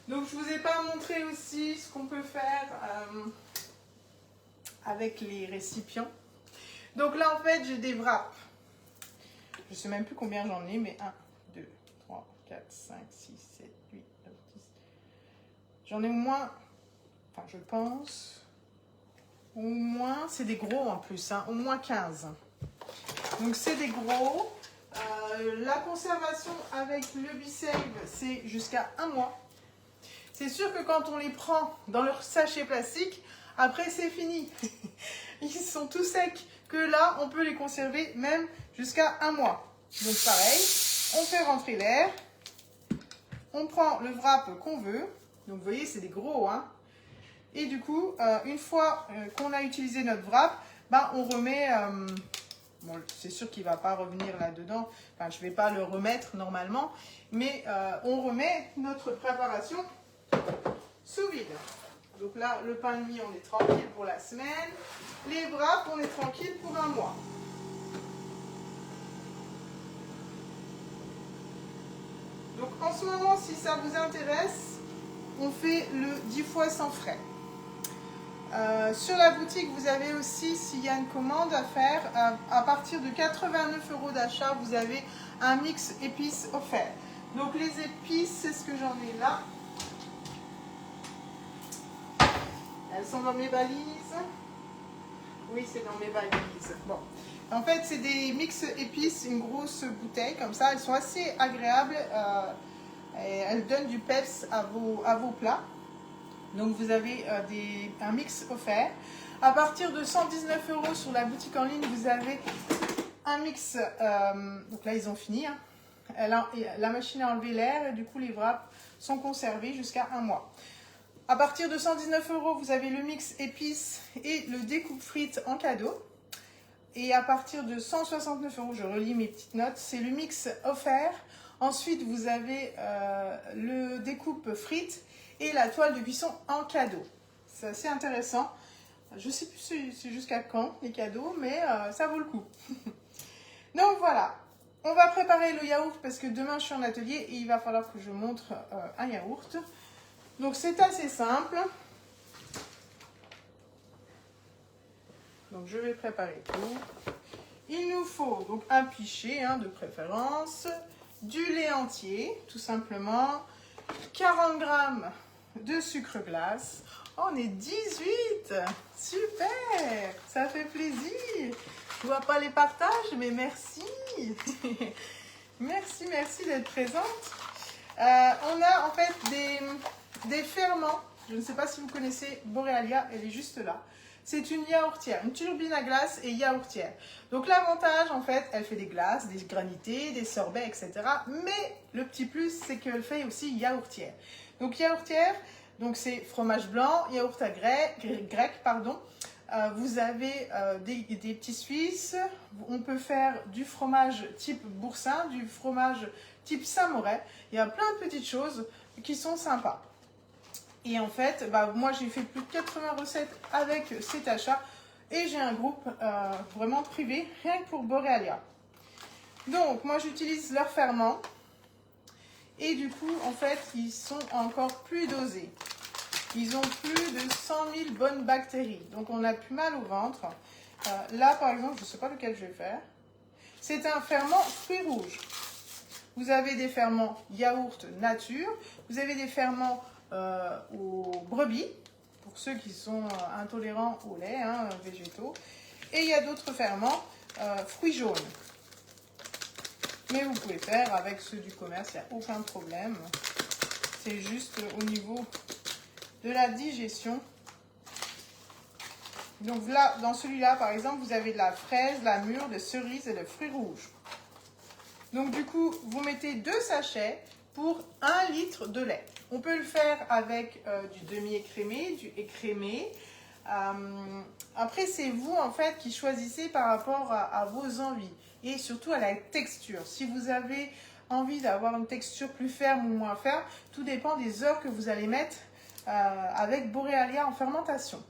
Donc je vous ai pas montré aussi ce qu'on peut faire avec les récipients. Donc là en fait j'ai des wraps. Je sais même plus combien j'en ai, mais 1, 2, 3, 4, 5, 6, 7, 8, 9, 10. J'en ai au moins, enfin je pense, au moins, c'est des gros en plus, hein, au moins 15. Donc c'est des gros. La conservation avec le Be-Save, c'est jusqu'à 1 mois. C'est sûr que quand on les prend dans leur sachet plastique, après c'est fini. Ils sont tout secs. Que là, on peut les conserver même jusqu'à 1 mois. Donc pareil, on fait rentrer l'air. On prend le wrap qu'on veut. Donc vous voyez, c'est des gros, hein. Et du coup, une fois qu'on a utilisé notre wrap, ben, on remet... bon, c'est sûr qu'il ne va pas revenir là-dedans. Enfin, je ne vais pas le remettre normalement. Mais on remet notre préparation sous vide. Donc là, le pain de mie, on est tranquille pour la semaine. Les wraps, on est tranquille pour 1 mois. Donc en ce moment, si ça vous intéresse, on fait le 10 fois sans frais. Sur la boutique, vous avez aussi, s'il y a une commande à faire, à partir de 89 € d'achat, vous avez un mix épices offert. Donc les épices, c'est ce que j'en ai là. Elles sont dans mes valises. Oui, c'est dans mes valises. Bon. En fait, c'est des mix épices, une grosse bouteille comme ça. Elles sont assez agréables et elles donnent du peps à vos plats. Donc, vous avez un mix offert. À partir de 119 € sur la boutique en ligne, vous avez un mix. Donc là, ils ont fini. Hein. La machine a enlevé l'air et du coup, les wraps sont conservés jusqu'à 1 mois. À partir de 119 €, vous avez le mix épices et le découpe frites en cadeau. Et à partir de 169 €, je relis mes petites notes, c'est le mix offert. Ensuite, vous avez le découpe frites et la toile de cuisson en cadeau. C'est assez intéressant. Je ne sais plus c'est jusqu'à quand les cadeaux, mais ça vaut le coup. Donc voilà, on va préparer le yaourt parce que demain je suis en atelier et il va falloir que je montre un yaourt. Donc c'est assez simple. Donc je vais préparer tout. Il nous faut donc un pichet de préférence, du lait entier tout simplement, 40 g de sucre glace. Oh, on est 18, super, ça fait plaisir. Je vois pas les partages, mais merci. Merci d'être présente. On a en fait des ferments. Je ne sais pas si vous connaissez Borealia, elle est juste là. C'est une yaourtière, une turbine à glace et yaourtière. Donc l'avantage, en fait, elle fait des glaces, des granités, des sorbets, etc. Mais le petit plus, c'est qu'elle fait aussi yaourtière. Donc yaourtière, donc c'est fromage blanc, yaourt à grec, pardon. Vous avez des petits Suisses. On peut faire du fromage type boursin, du fromage type Saint-Moret. Il y a plein de petites choses qui sont sympas. Et en fait, moi j'ai fait plus de 80 recettes avec cet achat et j'ai un groupe vraiment privé, rien que pour Borealia. Donc moi j'utilise leurs ferments et du coup en fait ils sont encore plus dosés. Ils ont plus de 100 000 bonnes bactéries, donc on a plus mal au ventre. Là par exemple, je ne sais pas lequel je vais faire. C'est un ferment fruits rouges. Vous avez des ferments yaourt nature, vous avez des ferments aux brebis, pour ceux qui sont intolérants au lait, végétaux. Et il y a d'autres ferments fruits jaunes. Mais vous pouvez faire avec ceux du commerce, il n'y a aucun problème. C'est juste au niveau de la digestion. Donc là, dans celui-là, par exemple, vous avez de la fraise, de la mûre, des cerises et des fruits rouges. Donc du coup, vous mettez 2 sachets pour 1 litre de lait. On peut le faire avec du demi-écrémé, du écrémé. Après, c'est vous en fait qui choisissez par rapport à vos envies et surtout à la texture. Si vous avez envie d'avoir une texture plus ferme ou moins ferme, tout dépend des heures que vous allez mettre avec Borealia en fermentation.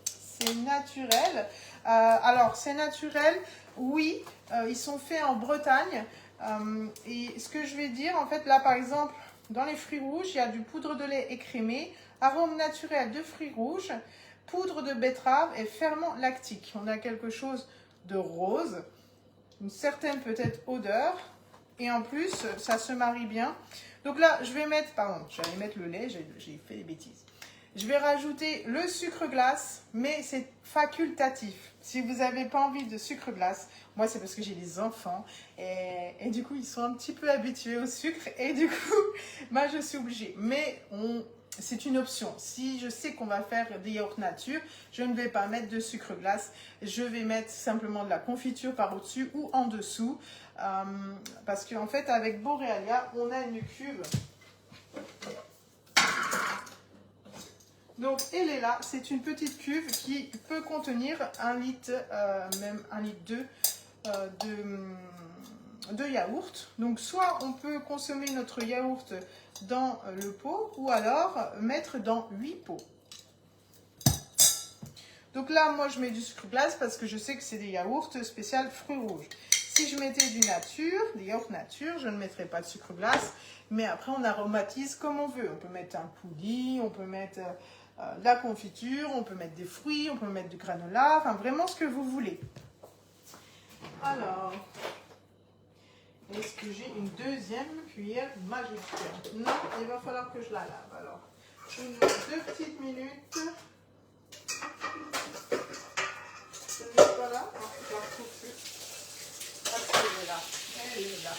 C'est naturel. Alors, c'est naturel, oui, ils sont faits en Bretagne. Et ce que je vais dire, en fait, là, par exemple, dans les fruits rouges, il y a du poudre de lait écrémé, arôme naturel de fruits rouges, poudre de betterave et ferment lactique. On a quelque chose de rose, une certaine peut-être odeur. Et en plus, ça se marie bien. Donc là, je vais mettre, pardon, j'allais mettre le lait, j'ai fait des bêtises. Je vais rajouter le sucre glace, mais c'est facultatif. Si vous n'avez pas envie de sucre glace, moi c'est parce que j'ai des enfants et du coup ils sont un petit peu habitués au sucre et du coup bah, je suis obligée. Mais c'est une option. Si je sais qu'on va faire des yaourts nature, je ne vais pas mettre de sucre glace. Je vais mettre simplement de la confiture par au-dessus ou en dessous. Parce qu'en fait avec Borealia, on a une cuve. Donc, elle est là, c'est une petite cuve qui peut contenir 1 litre, même 1 litre 2 de yaourt. Donc, soit on peut consommer notre yaourt dans le pot, ou alors mettre dans 8 pots. Donc là, moi, je mets du sucre glace parce que je sais que c'est des yaourts spécial fruits rouges. Si je mettais du nature, des yaourts nature, je ne mettrais pas de sucre glace. Mais après, on aromatise comme on veut. On peut mettre un pudding, on peut mettre de la confiture, on peut mettre des fruits, on peut mettre du granola, enfin vraiment ce que vous voulez. Alors, est-ce que j'ai une deuxième cuillère magique? Non, il va falloir que je la lave. Alors, 2 petites minutes. Je ne vais pas là. Non, je la retrouve plus. Parce qu'elle est là. Elle est là.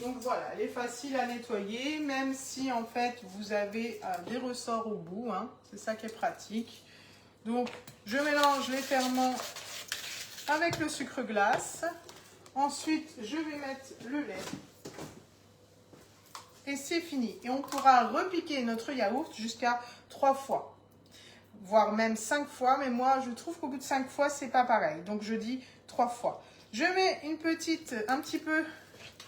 Donc voilà, elle est facile à nettoyer, même si en fait vous avez des ressorts au bout, hein, c'est ça qui est pratique. Donc je mélange les ferments avec le sucre glace. Ensuite, je vais mettre le lait. Et c'est fini. Et on pourra repiquer notre yaourt jusqu'à 3 fois, voire même 5 fois. Mais moi, je trouve qu'au bout de 5 fois, c'est pas pareil. Donc je dis 3 fois. Je mets un petit peu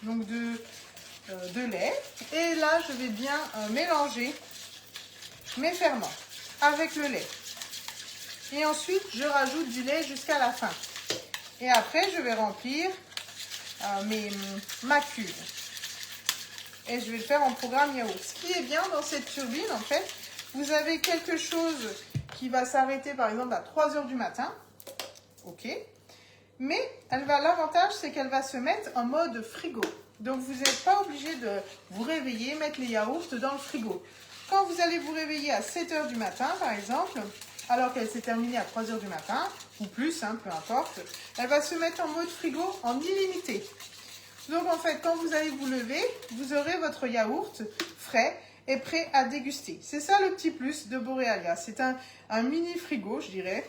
donc de lait. Et là, je vais bien mélanger mes ferments avec le lait. Et ensuite, je rajoute du lait jusqu'à la fin. Et après, je vais remplir ma cuve. Et je vais le faire en programme yaourt. Ce qui est bien dans cette turbine, en fait, vous avez quelque chose qui va s'arrêter, par exemple, à 3 h du matin. OK. Mais l'avantage, c'est qu'elle va se mettre en mode frigo. Donc, vous n'êtes pas obligé de vous réveiller, mettre les yaourts dans le frigo. Quand vous allez vous réveiller à 7 h du matin, par exemple, alors qu'elle s'est terminée à 3 h du matin, ou plus, hein, peu importe, elle va se mettre en mode frigo en illimité. Donc, en fait, quand vous allez vous lever, vous aurez votre yaourt frais et prêt à déguster. C'est ça le petit plus de Borealia. C'est un mini frigo, je dirais,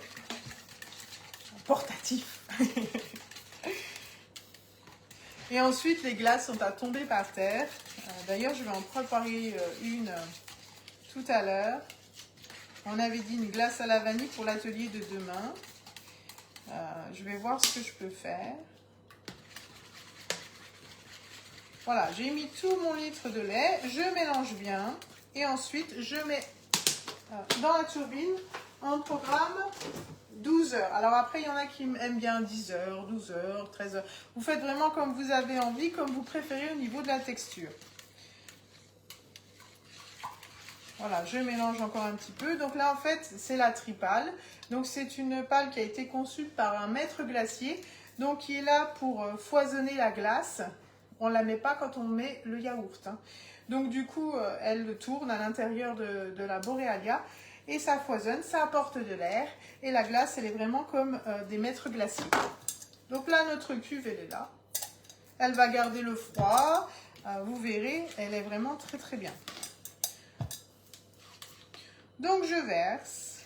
portatif. Et ensuite, les glaces sont à tomber par terre. D'ailleurs, je vais en préparer une tout à l'heure. On avait dit une glace à la vanille pour l'atelier de demain. Je vais voir ce que je peux faire. Voilà, j'ai mis tout mon litre de lait. Je mélange bien. Et ensuite, je mets dans la turbine en programme 12 heures. Alors après, il y en a qui aiment bien 10 heures, 12 heures, 13 heures. Vous faites vraiment comme vous avez envie, comme vous préférez au niveau de la texture. Voilà, je mélange encore un petit peu. Donc là, en fait, c'est la tripale. Donc c'est une pale qui a été conçue par un maître glacier. Donc qui est là pour foisonner la glace. On ne la met pas quand on met le yaourt, hein. Donc du coup, elle tourne à l'intérieur de la Borealia. Et ça foisonne, ça apporte de l'air. Et la glace, elle est vraiment comme des maîtres glaciers. Donc là, notre cuve, elle est là. Elle va garder le froid. Vous verrez, elle est vraiment très très bien. Donc je verse.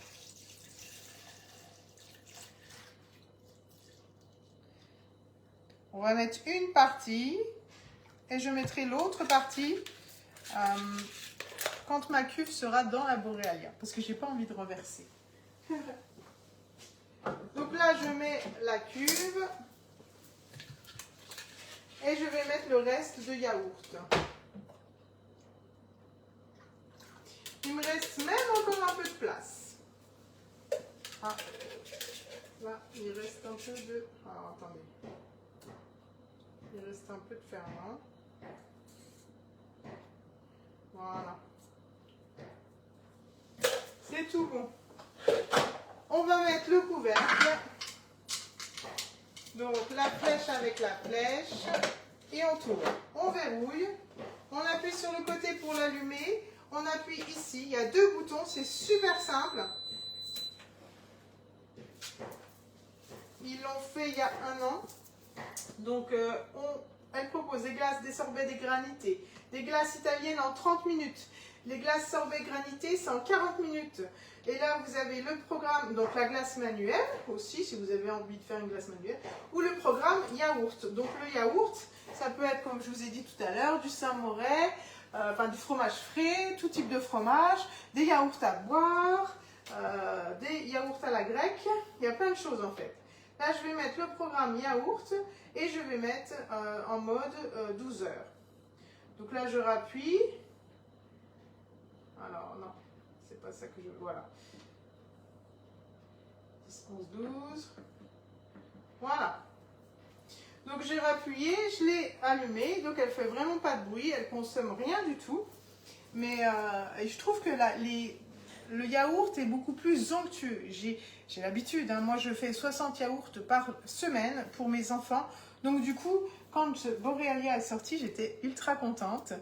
On va mettre une partie. Et je mettrai l'autre partie quand ma cuve sera dans la Borealia. Parce que je n'ai pas envie de renverser. Donc là, je mets la cuve. Et je vais mettre le reste de yaourt. Il me reste même encore un peu de place. Ah, là, il reste un peu de... Alors, attendez. Il reste un peu de ferment. Voilà. C'est tout bon. On va mettre le couvercle. Donc la flèche avec la flèche et on tourne. On verrouille, on appuie sur le côté pour l'allumer, on appuie ici, il y a 2 boutons, c'est super simple. Ils l'ont fait il y a 1 an. Donc elle propose des glaces, des sorbets, des granités, des glaces italiennes en 30 minutes. Les glaces sorbets granité, c'est en 40 minutes. Et là, vous avez le programme, donc la glace manuelle aussi, si vous avez envie de faire une glace manuelle, ou le programme yaourt. Donc le yaourt, ça peut être, comme je vous ai dit tout à l'heure, du Saint-Moré, enfin du fromage frais, tout type de fromage, des yaourts à boire, des yaourts à la grecque. Il y a plein de choses en fait. Là, je vais mettre le programme yaourt et je vais mettre en mode 12 heures. Donc là, je rappuie. Alors, non, c'est pas ça que je veux. Voilà. 10, 11, 12. Voilà. Donc, j'ai rappuyé, je l'ai allumée. Donc, elle fait vraiment pas de bruit. Elle consomme rien du tout. Mais je trouve que le yaourt est beaucoup plus onctueux. J'ai l'habitude. Hein, moi, je fais 60 yaourts par semaine pour mes enfants. Donc, du coup, quand Borealia est sorti, j'étais ultra contente.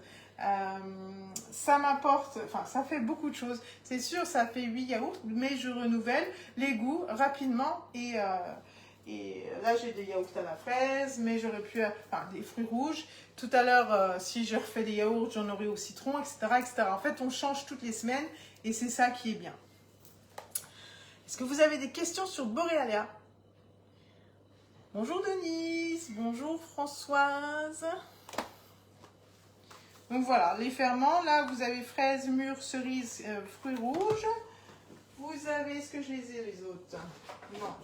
Ça m'apporte, enfin ça fait beaucoup de choses. C'est sûr, ça fait 8 yaourts, mais je renouvelle les goûts rapidement. Et là, j'ai des yaourts à la fraise, mais j'aurais pu, enfin des fruits rouges. Tout à l'heure, si je refais des yaourts, j'en aurai au citron, etc., etc. En fait, on change toutes les semaines et c'est ça qui est bien. Est-ce que vous avez des questions sur Borealia? Bonjour Denise, bonjour Françoise. Donc voilà, les ferments, là vous avez fraises, mûres, cerises, fruits rouges. Vous avez, est-ce que je les ai les autres? Non,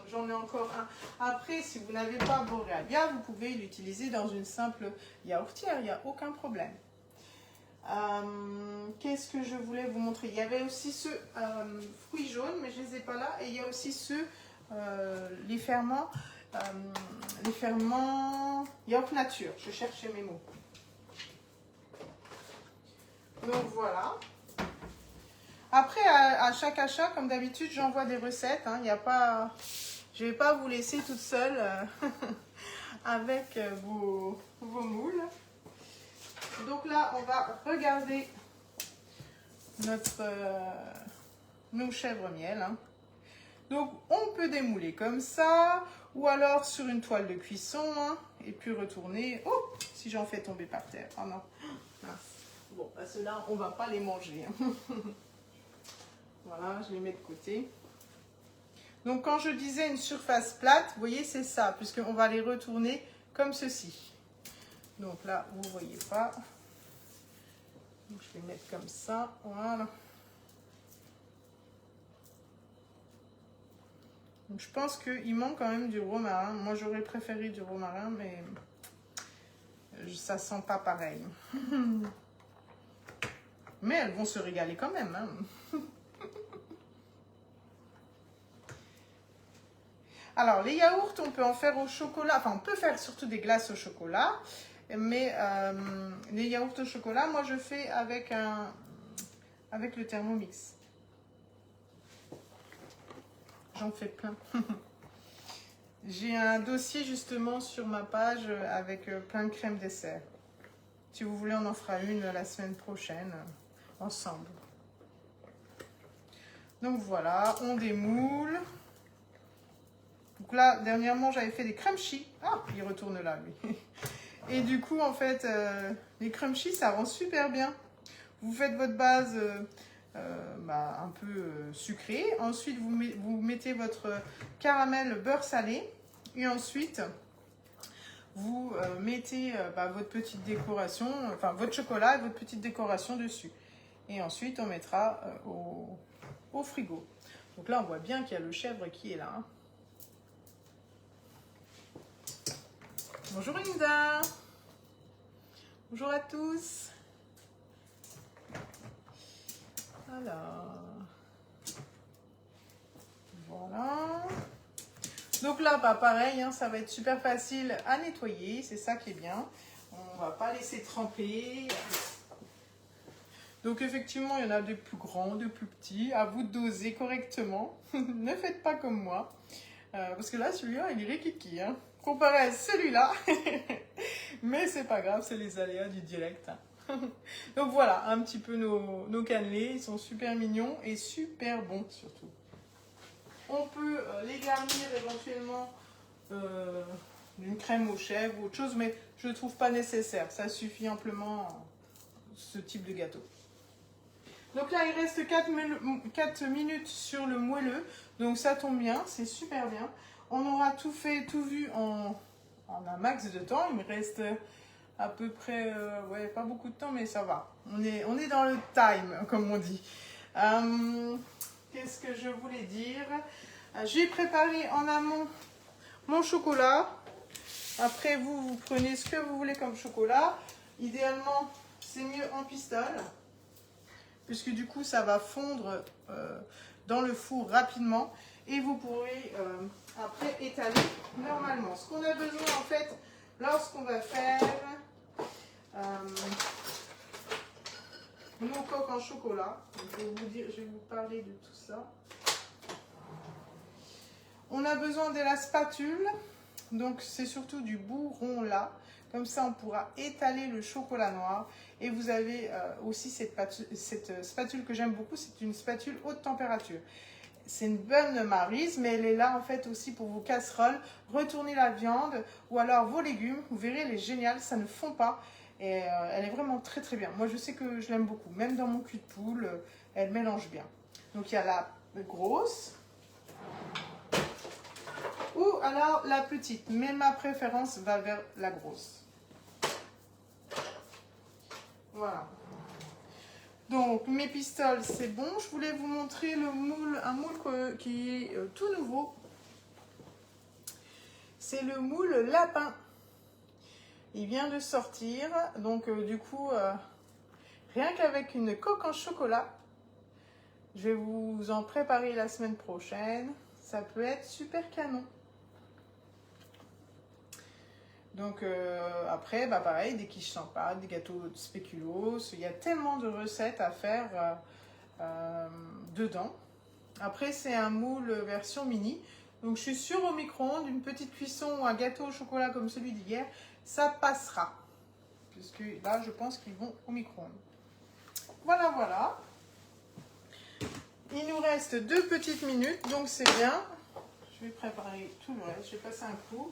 j'en ai encore un. Après, si vous n'avez pas Borealia, vous pouvez l'utiliser dans une simple yaourtière, il n'y a aucun problème. Qu'est-ce que je voulais vous montrer? Il y avait aussi ceux fruits jaunes, mais je ne les ai pas là. Et il y a aussi ceux, les ferments yaourt nature. Je cherchais mes mots. Donc voilà. Après, à chaque achat, comme d'habitude, j'envoie des recettes. Hein. Y a pas... Je ne vais pas vous laisser toute seule avec vos moules. Donc là, on va regarder nos chèvres miel. Hein. Donc, on peut démouler comme ça, ou alors sur une toile de cuisson, hein, et puis retourner. Oh, si j'en fais tomber par terre. Oh non. Mince. Bon, bah ceux-là, on ne va pas les manger. Hein. Voilà, je les mets de côté. Donc, quand je disais une surface plate, vous voyez, c'est ça, puisqu'on va les retourner comme ceci. Donc là, vous ne voyez pas. Donc, je vais mettre comme ça. Voilà. Donc, je pense qu'il manque quand même du romarin. Moi, j'aurais préféré du romarin, mais ça sent pas pareil. Mais elles vont se régaler quand même. Hein. Alors, les yaourts, on peut en faire au chocolat. Enfin, on peut faire surtout des glaces au chocolat. Mais les yaourts au chocolat, moi, je fais avec le Thermomix. J'en fais plein. J'ai un dossier justement sur ma page avec plein de crèmes dessert. Si vous voulez, on en fera une la semaine prochaine, ensemble. Donc voilà, on démoule. Donc là, dernièrement, j'avais fait des crunchy. Ah, il retourne là, lui. Et du coup, en fait, les crunchy, ça rend super bien. Vous faites votre base un peu sucrée. Ensuite, vous mettez votre caramel beurre salé. Et ensuite, vous mettez votre petite décoration, enfin votre chocolat et votre petite décoration dessus. Et ensuite, on mettra au frigo. Donc là, on voit bien qu'il y a le chèvre qui est là. Hein. Bonjour Linda. Bonjour à tous. Alors, voilà. Donc là, pareil, hein, ça va être super facile à nettoyer. C'est ça qui est bien. On ne va pas laisser tremper. Donc effectivement, il y en a des plus grands, des plus petits. À vous de doser correctement. Ne faites pas comme moi. Parce que là, celui-là, il est rikiki, hein, comparé à celui-là. Mais c'est pas grave, c'est les aléas du direct. Hein. Donc voilà, un petit peu nos cannelés. Ils sont super mignons et super bons surtout. On peut les garnir éventuellement d'une crème aux chèvres ou autre chose, mais je ne trouve pas nécessaire. Ça suffit amplement ce type de gâteau. Donc là, il reste 4 minutes sur le moelleux. Donc ça tombe bien, c'est super bien. On aura tout fait, tout vu en un max de temps. Il me reste à peu près, ouais, pas beaucoup de temps, mais ça va. On est dans le time, comme on dit. Qu'est-ce que je voulais dire? J'ai préparé en amont mon chocolat. Après, vous prenez ce que vous voulez comme chocolat. Idéalement, c'est mieux en pistole, puisque du coup, ça va fondre dans le four rapidement. Et vous pourrez après étaler normalement. Ce qu'on a besoin, en fait, lorsqu'on va faire nos coques en chocolat. Donc, je vais vous parler de tout ça. On a besoin de la spatule. Donc, c'est surtout du bout rond là. Comme ça, on pourra étaler le chocolat noir. Et vous avez aussi cette spatule que j'aime beaucoup. C'est une spatule haute température. C'est une bonne Maryse, mais elle est là en fait aussi pour vos casseroles. Retournez la viande ou alors vos légumes. Vous verrez, elle est géniale, ça ne fond pas. Et elle est vraiment très très bien. Moi, je sais que je l'aime beaucoup. Même dans mon cul de poule, elle mélange bien. Donc, il y a la grosse ou alors la petite. Mais ma préférence va vers la grosse. Voilà. Donc, mes pistoles, c'est bon. Je voulais vous montrer le moule, un moule qui est tout nouveau. C'est le moule lapin. Il vient de sortir. Donc, du coup, rien qu'avec une coque en chocolat, je vais vous en préparer la semaine prochaine. Ça peut être super canon. Donc après, bah pareil, des quiches sans pâte, des gâteaux de spéculoos. Il y a tellement de recettes à faire dedans. Après, c'est un moule version mini. Donc je suis sûre au micro-ondes, une petite cuisson ou un gâteau au chocolat comme celui d'hier, ça passera. Puisque là, je pense qu'ils vont au micro-ondes. Voilà, voilà. Il nous reste 2 petites minutes, donc c'est bien. Je vais préparer tout le reste. Je vais passer un coup.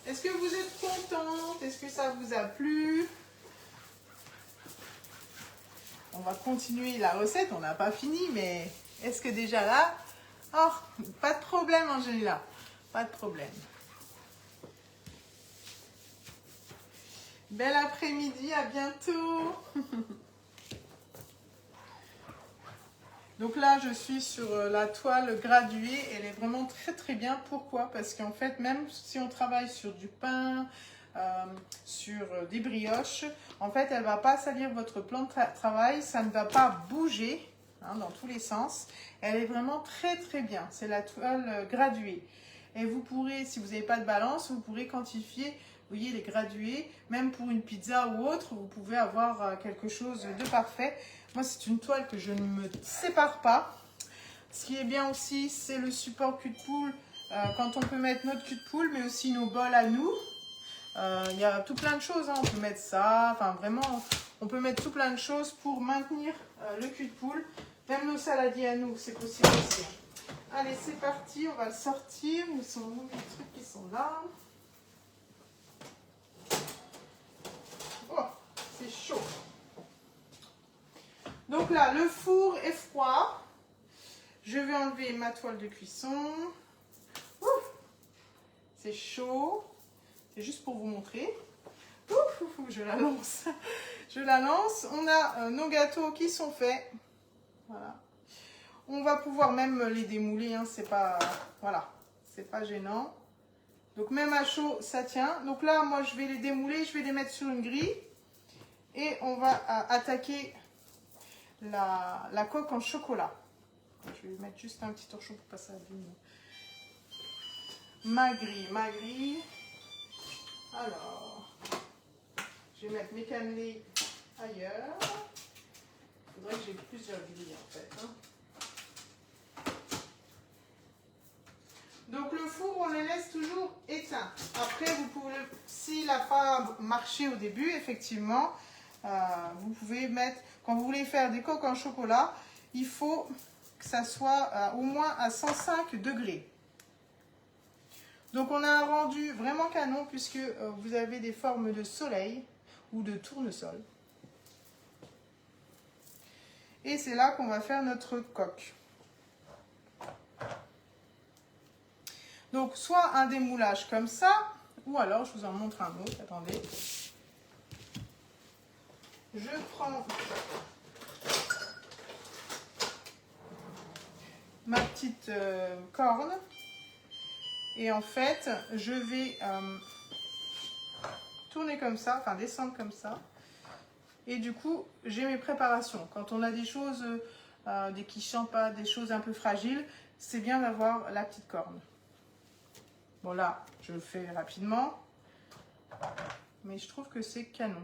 Est-ce que vous êtes contente? Est-ce que ça vous a plu? On va continuer la recette. On n'a pas fini, mais est-ce que déjà là... Oh, pas de problème, Angela. Pas de problème. Bel après-midi, à bientôt. Donc là, je suis sur la toile graduée. Elle est vraiment très très bien. Pourquoi? Parce qu'en fait, même si on travaille sur du pain, sur des brioches, en fait, elle ne va pas salir votre plan de travail. Ça ne va pas bouger hein, dans tous les sens. Elle est vraiment très très bien. C'est la toile graduée. Et vous pourrez, si vous n'avez pas de balance, vous pourrez quantifier, vous voyez, les gradués. Même pour une pizza ou autre, vous pouvez avoir quelque chose de parfait. Moi, c'est une toile que je ne me sépare pas. Ce qui est bien aussi, c'est le support cul de poule. Quand on peut mettre notre cul de poule, mais aussi nos bols à nous. Il y a tout plein de choses. Hein. On peut mettre ça. Enfin, vraiment, on peut mettre tout plein de choses pour maintenir le cul de poule. Même nos saladiers à nous, c'est possible aussi. Allez, c'est parti. On va le sortir. Où sont les trucs qui sont là? Oh, c'est chaud. Donc là, le four est froid. Je vais enlever ma toile de cuisson. C'est chaud. C'est juste pour vous montrer. Je la lance. Je la lance. On a nos gâteaux qui sont faits. Voilà. On va pouvoir même les démouler. Hein. C'est pas, voilà, c'est pas gênant. Donc même à chaud, ça tient. Donc là, moi, je vais les démouler. Je vais les mettre sur une grille. Et on va attaquer la coque en chocolat. Je vais mettre juste un petit torchon pour passer à l'abîme. Ma grille. Alors, je vais mettre mes cannelés ailleurs. Il faudrait que j'ai plusieurs grilles en fait. Hein. les laisse toujours éteints. Après, vous pouvez, s'il n'a pas marché au début, effectivement, vous pouvez mettre, quand vous voulez faire des coques en chocolat, il faut que ça soit au moins à 105 degrés. Donc on a un rendu vraiment canon puisque vous avez des formes de soleil ou de tournesol. Et c'est là qu'on va faire notre coque. Donc soit un démoulage comme ça, ou alors je vous en montre un autre, attendez. Je prends ma petite corne. Et en fait, je vais tourner comme ça, enfin descendre comme ça. Et du coup, j'ai mes préparations. Quand on a des choses, des quiches en pâte, des choses un peu fragiles, c'est bien d'avoir la petite corne. Bon là, je le fais rapidement. Mais je trouve que c'est canon.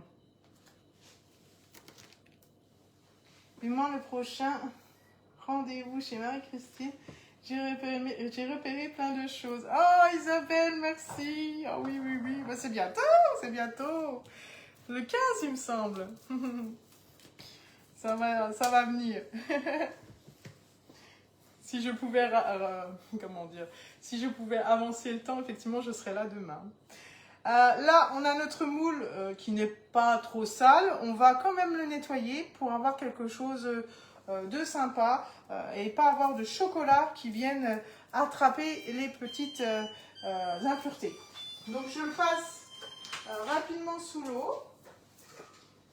Et moi, le prochain rendez-vous chez Marie-Christine, j'ai repéré plein de choses. Oh Isabelle, merci. Oh oui, oui, oui. Bah, c'est bientôt, c'est bientôt. Le 15, il me semble. Ça va venir. Si je pouvais, comment dire, si je pouvais avancer le temps, effectivement, je serais là demain. Là, on a notre moule qui n'est pas trop sale. On va quand même le nettoyer pour avoir quelque chose de sympa et pas avoir de chocolat qui vienne attraper les petites impuretés. Donc, je le passe rapidement sous l'eau.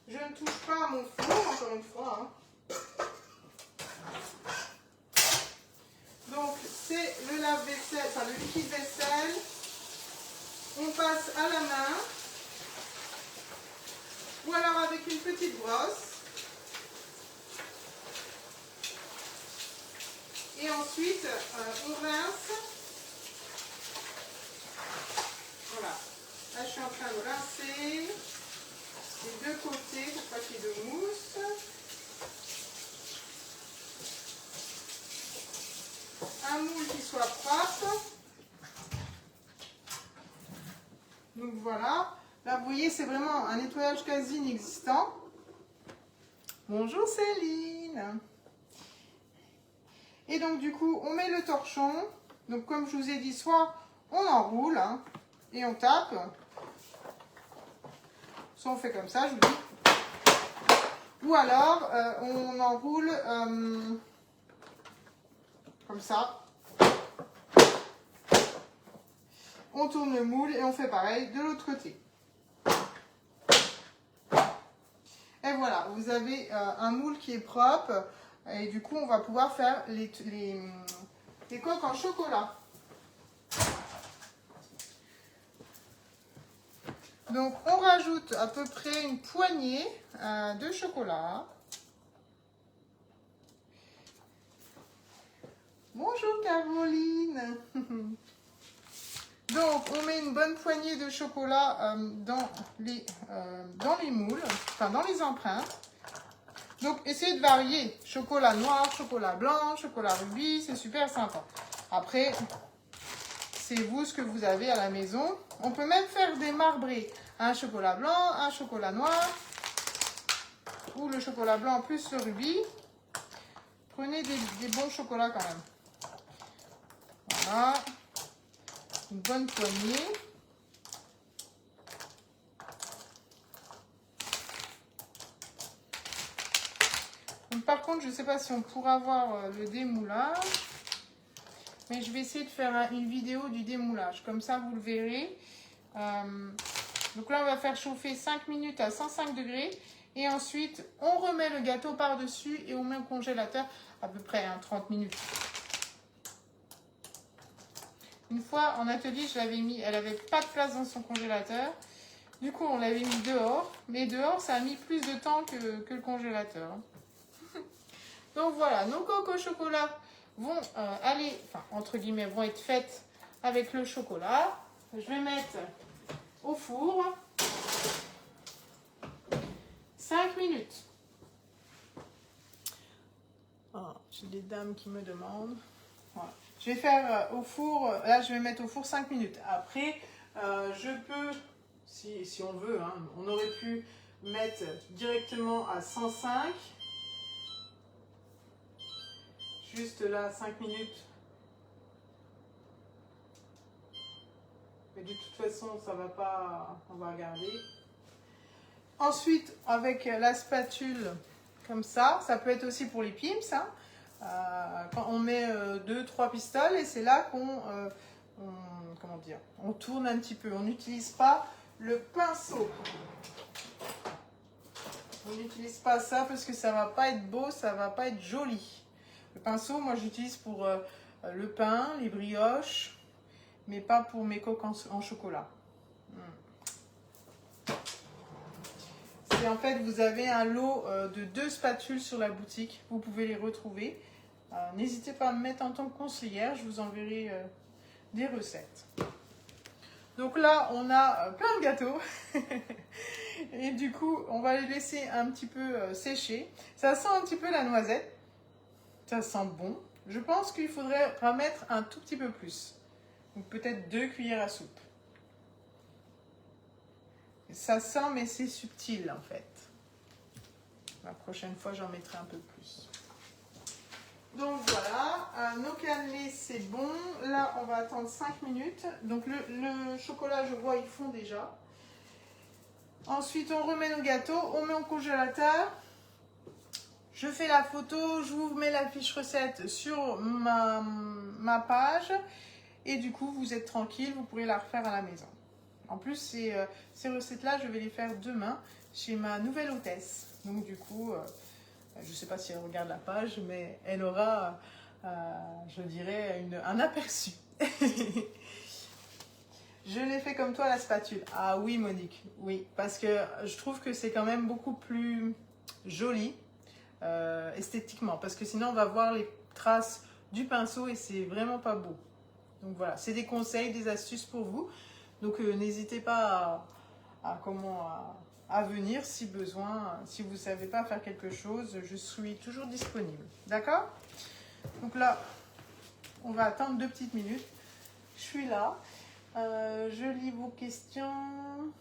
Je ne touche pas à mon four, encore une fois. Hein. Donc, c'est le lave-vaisselle, enfin le liquide vaisselle. On passe à la main. Ou alors avec une petite brosse. Et ensuite, on rince. Voilà. Là, je suis en train de rincer les deux côtés pour pas qu'il y ait de mousse. Un moule qui soit propre. Donc voilà. Là, vous voyez, c'est vraiment un nettoyage quasi inexistant. Bonjour Céline. Et donc du coup, on met le torchon. Donc comme je vous ai dit, soit on enroule hein, et on tape. Soit on fait comme ça, je vous dis. Ou alors, on enroule comme ça. On tourne le moule et on fait pareil de l'autre côté. Et voilà, vous avez un moule qui est propre. Et du coup, on va pouvoir faire les coques en chocolat. Donc, on rajoute à peu près une poignée de chocolat. Bonjour Caroline. Donc, on met une bonne poignée de chocolat dans les moules, enfin dans les empreintes. Donc, essayez de varier. Chocolat noir, chocolat blanc, chocolat rubis, c'est super sympa. Après, c'est vous ce que vous avez à la maison. On peut même faire des marbrés. Un chocolat blanc, un chocolat noir. Ou le chocolat blanc plus le rubis. Prenez des bons chocolats quand même. Voilà. Une bonne poignée. Donc, par contre, je ne sais pas si on pourra voir le démoulage. Mais je vais essayer de faire une vidéo du démoulage. Comme ça, vous le verrez. Donc là, on va faire chauffer 5 minutes à 105 degrés. Et ensuite, on remet le gâteau par-dessus et on met au congélateur à peu près 30 minutes. Une fois en atelier, je l'avais mis, elle n'avait pas de place dans son congélateur. Du coup, on l'avait mis dehors. Mais dehors, ça a mis plus de temps que le congélateur. Donc voilà, nos coques au chocolat vont aller, enfin entre guillemets, vont être faites avec le chocolat. Je vais mettre au four 5 minutes. Oh, j'ai des dames qui me demandent. Voilà. Je vais faire au four, là je vais mettre au four 5 minutes. Après, je peux, si on veut, hein, on aurait pu mettre directement à 105. Juste là, 5 minutes. Mais de toute façon, ça va pas, on va regarder. Ensuite, avec la spatule, comme ça peut être aussi pour les pimps, hein. Quand on met 2-3 pistoles et c'est là qu'on comment dire, on tourne un petit peu. On n'utilise pas le pinceau. On n'utilise pas ça parce que ça va pas être beau, ça va pas être joli. Le pinceau, moi j'utilise pour le pain, les brioches, mais pas pour mes coques en chocolat. C'est en fait, vous avez un lot de 2 spatules sur la boutique. Vous pouvez les retrouver. N'hésitez pas à me mettre en tant que conseillère. Je vous enverrai des recettes. Donc là, on a plein de gâteaux. Et du coup, on va les laisser un petit peu sécher. Ça sent un petit peu la noisette. Ça sent bon. Je pense qu'il faudrait en mettre un tout petit peu plus. Donc peut-être 2 cuillères à soupe. Ça sent, mais c'est subtil en fait. La prochaine fois, j'en mettrai un peu plus. Donc voilà, nos cannelés, c'est bon. Là, on va attendre 5 minutes. Donc le chocolat, je vois, ils fond déjà. Ensuite, on remet nos gâteaux, on met au congélateur. Je fais la photo, je vous mets la fiche recette sur ma page. Et du coup, vous êtes tranquille, vous pourrez la refaire à la maison. En plus, ces recettes-là, je vais les faire demain chez ma nouvelle hôtesse. Donc du coup, je ne sais pas si elle regarde la page, mais elle aura, je dirais, un aperçu. Je l'ai fait comme toi, la spatule. Ah oui, Monique, oui. Parce que je trouve que c'est quand même beaucoup plus joli esthétiquement. Parce que sinon, on va voir les traces du pinceau et c'est vraiment pas beau. Donc voilà, c'est des conseils, des astuces pour vous. Donc n'hésitez pas à venir si besoin. Si vous ne savez pas faire quelque chose, je suis toujours disponible. D'accord? Donc là, on va attendre 2 petites minutes. Je suis là. Je lis vos questions.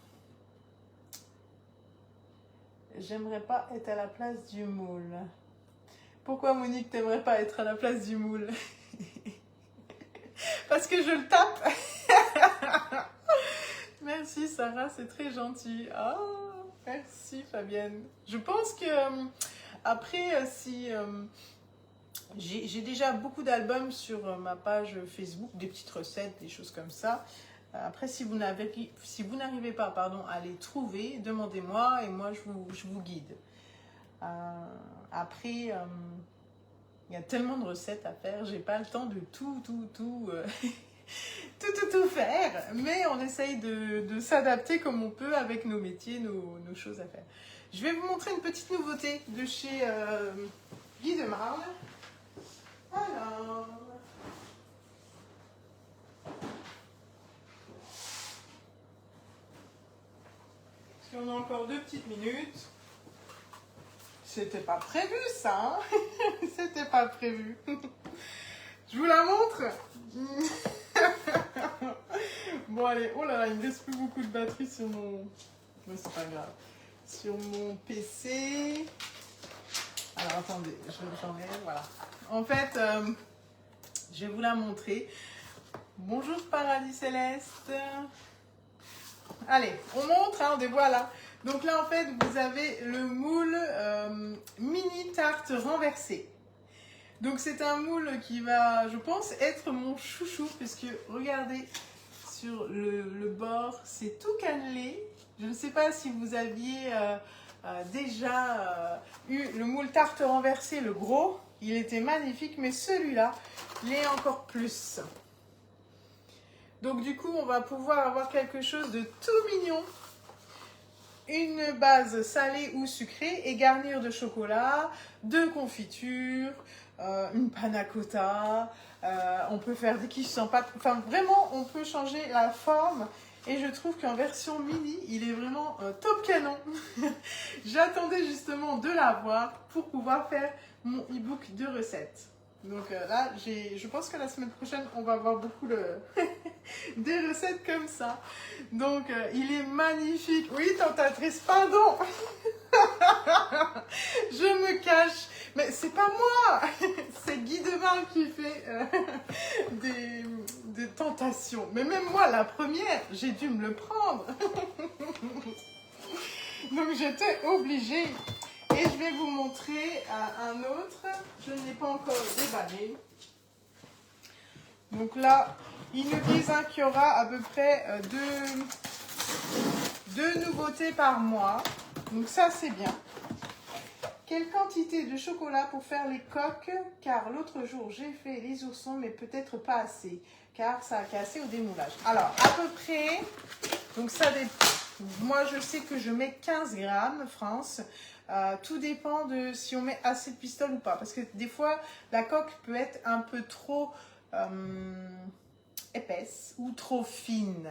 J'aimerais pas être à la place du moule. Pourquoi, Monique, t'aimerais pas être à la place du moule? Parce que je le tape. Merci Sarah, c'est très gentil. Ah, merci Fabienne. Je pense que après, si j'ai déjà beaucoup d'albums sur ma page Facebook, des petites recettes, des choses comme ça. Après, si vous n'arrivez pas, pardon, à les trouver, demandez-moi et moi je vous guide. Après, il y a tellement de recettes à faire, j'ai pas le temps de tout faire, mais on essaye de s'adapter comme on peut avec nos métiers, nos choses à faire. Je vais vous montrer une petite nouveauté de chez Guy de Marle. Alors, si on a encore 2 petites minutes, c'était pas prévu ça, hein. C'était pas prévu. Je vous la montre. Bon allez, oh là là, il me reste plus beaucoup de batterie sur mon... Mais c'est pas grave. Sur mon PC. Alors attendez, j'enlève, voilà. En fait, je vais vous la montrer. Bonjour Paradis Céleste. Allez, on montre, hein, on dévoile là. Donc là en fait, vous avez le moule mini tarte renversée. Donc c'est un moule qui va, je pense, être mon chouchou, puisque regardez sur le bord, c'est tout cannelé. Je ne sais pas si vous aviez déjà eu le moule tarte renversé, le gros. Il était magnifique, mais celui-là, il est encore plus. Donc du coup, on va pouvoir avoir quelque chose de tout mignon. Une base salée ou sucrée et garnir de chocolat, de confiture, une panna cotta, on peut faire des quiches sans pâte, enfin vraiment on peut changer la forme et je trouve qu'en version mini il est vraiment top canon. J'attendais justement de l'avoir pour pouvoir faire mon e-book de recettes. Donc là, je pense que la semaine prochaine, on va avoir beaucoup des recettes comme ça. Donc, il est magnifique. Oui, tentatrice, pardon. Je me cache. Mais c'est pas moi. C'est Guy Demar qui fait des tentations. Mais même moi, la première, j'ai dû me le prendre. Donc, j'étais obligée. Et je vais vous montrer un autre. Je ne l'ai pas encore déballé. Donc là, ils nous disent qu'il y aura à peu près deux nouveautés par mois. Donc ça, c'est bien. Quelle quantité de chocolat pour faire les coques? Car l'autre jour, j'ai fait les oursons, mais peut-être pas assez. Car ça a cassé au démoulage. Alors, à peu près, donc ça dépend. Moi, je sais que je mets 15 grammes, France. Tout dépend de si on met assez de pistoles ou pas. Parce que des fois, la coque peut être un peu trop épaisse ou trop fine.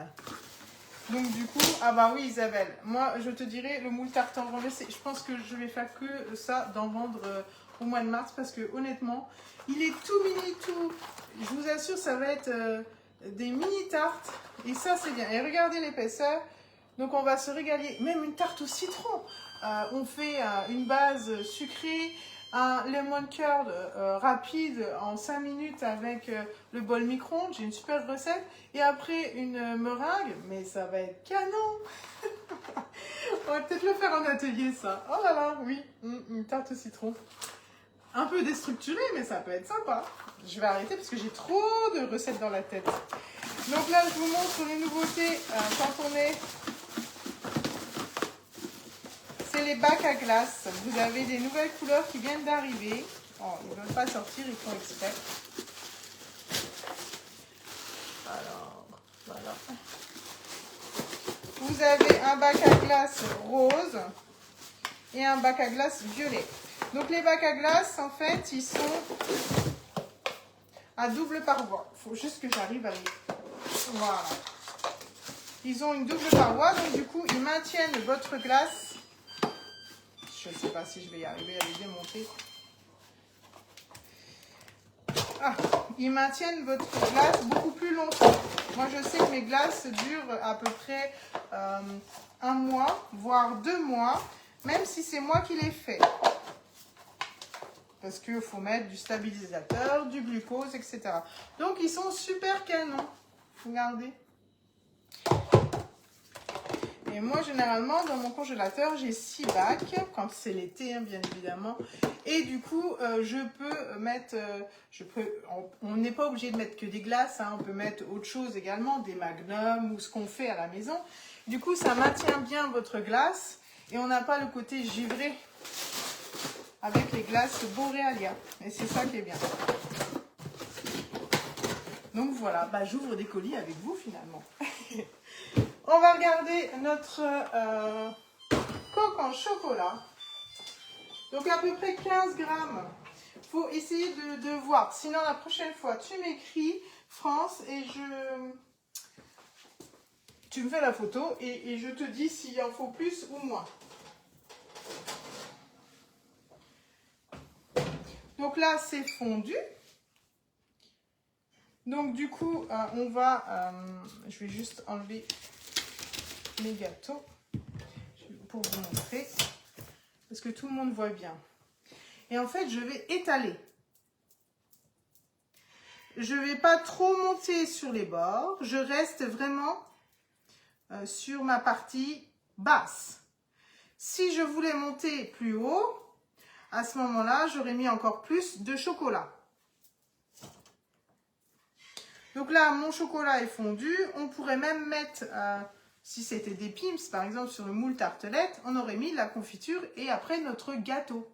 Donc du coup, ah bah oui Isabelle, moi je te dirais le moule tartan renversé, je pense que je vais faire que ça d'en vendre au mois de mars parce que honnêtement, il est tout mini, tout, je vous assure ça va être des mini tartes et ça c'est bien. Et regardez l'épaisseur, donc on va se régaler, même une tarte au citron. On fait une base sucrée, un lemon curd rapide en 5 minutes avec le bol micro-ondes, j'ai une super recette. Et après une meringue, mais ça va être canon. On va peut-être le faire en atelier ça. Oh là là, oui, une tarte au citron. Un peu déstructurée, mais ça peut être sympa. Je vais arrêter parce que j'ai trop de recettes dans la tête. Donc là, je vous montre les nouveautés quand on est... C'est les bacs à glace. Vous avez des nouvelles couleurs qui viennent d'arriver. Oh, ils ne veulent pas sortir, ils font exprès. Alors, voilà. Vous avez un bac à glace rose et un bac à glace violet. Donc les bacs à glace, en fait, ils sont à double paroi. Il faut juste que j'arrive à les... Voilà. Ils ont une double paroi, donc du coup, ils maintiennent votre glace. Je ne sais pas si je vais y arriver à les démonter. Ah, ils maintiennent votre glace beaucoup plus longtemps. Moi, je sais que mes glaces durent à peu près 1 mois, voire 2 mois, même si c'est moi qui les fais. Parce qu'il faut mettre du stabilisateur, du glucose, etc. Donc, ils sont super canons. Regardez. Et moi, généralement, dans mon congélateur, j'ai 6 bacs, quand c'est l'été, hein, bien évidemment. Et du coup, je peux mettre... on n'est pas obligé de mettre que des glaces, hein, on peut mettre autre chose également, des magnums ou ce qu'on fait à la maison. Du coup, ça maintient bien votre glace et on n'a pas le côté givré avec les glaces Borealia. Et c'est ça qui est bien. Donc voilà, bah, j'ouvre des colis avec vous finalement. On va regarder notre coque en chocolat. Donc à peu près 15 grammes. Il faut essayer de voir. Sinon la prochaine fois, tu m'écris France et tu me fais la photo et je te dis s'il en faut plus ou moins. Donc là, c'est fondu. Donc du coup, on va... je vais juste enlever mes gâteaux pour vous montrer. Parce que tout le monde voit bien. Et en fait, je vais étaler. Je ne vais pas trop monter sur les bords. Je reste vraiment sur ma partie basse. Si je voulais monter plus haut, à ce moment-là, j'aurais mis encore plus de chocolat. Donc là, mon chocolat est fondu. On pourrait même mettre, si c'était des Pim's, par exemple, sur le moule tartelette, on aurait mis la confiture et après notre gâteau.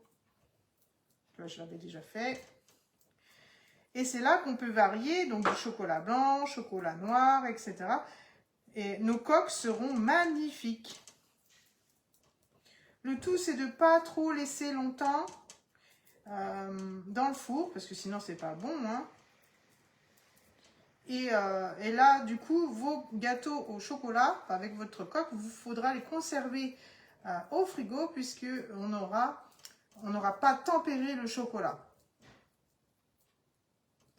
Là, je l'avais déjà fait. Et c'est là qu'on peut varier, donc du chocolat blanc, chocolat noir, etc. Et nos coques seront magnifiques. Le tout, c'est de ne pas trop laisser longtemps dans le four, parce que sinon, c'est pas bon, hein. Et là, du coup, vos gâteaux au chocolat, avec votre coque, il vous faudra les conserver au frigo, puisqu'on n'aura pas tempéré le chocolat.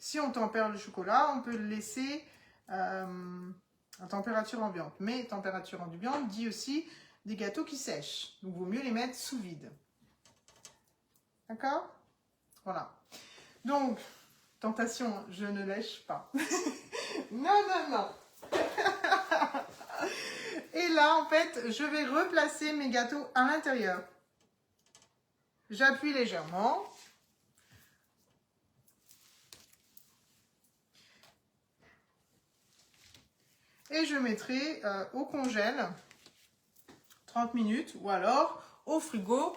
Si on tempère le chocolat, on peut le laisser à température ambiante. Mais température ambiante dit aussi des gâteaux qui sèchent. Donc, il vaut mieux les mettre sous vide. D'accord? Voilà. Donc, tentation, je ne lèche pas. Non, non, non. Et là, en fait, je vais replacer mes gâteaux à l'intérieur. J'appuie légèrement. Et je mettrai au congèle 30 minutes ou alors au frigo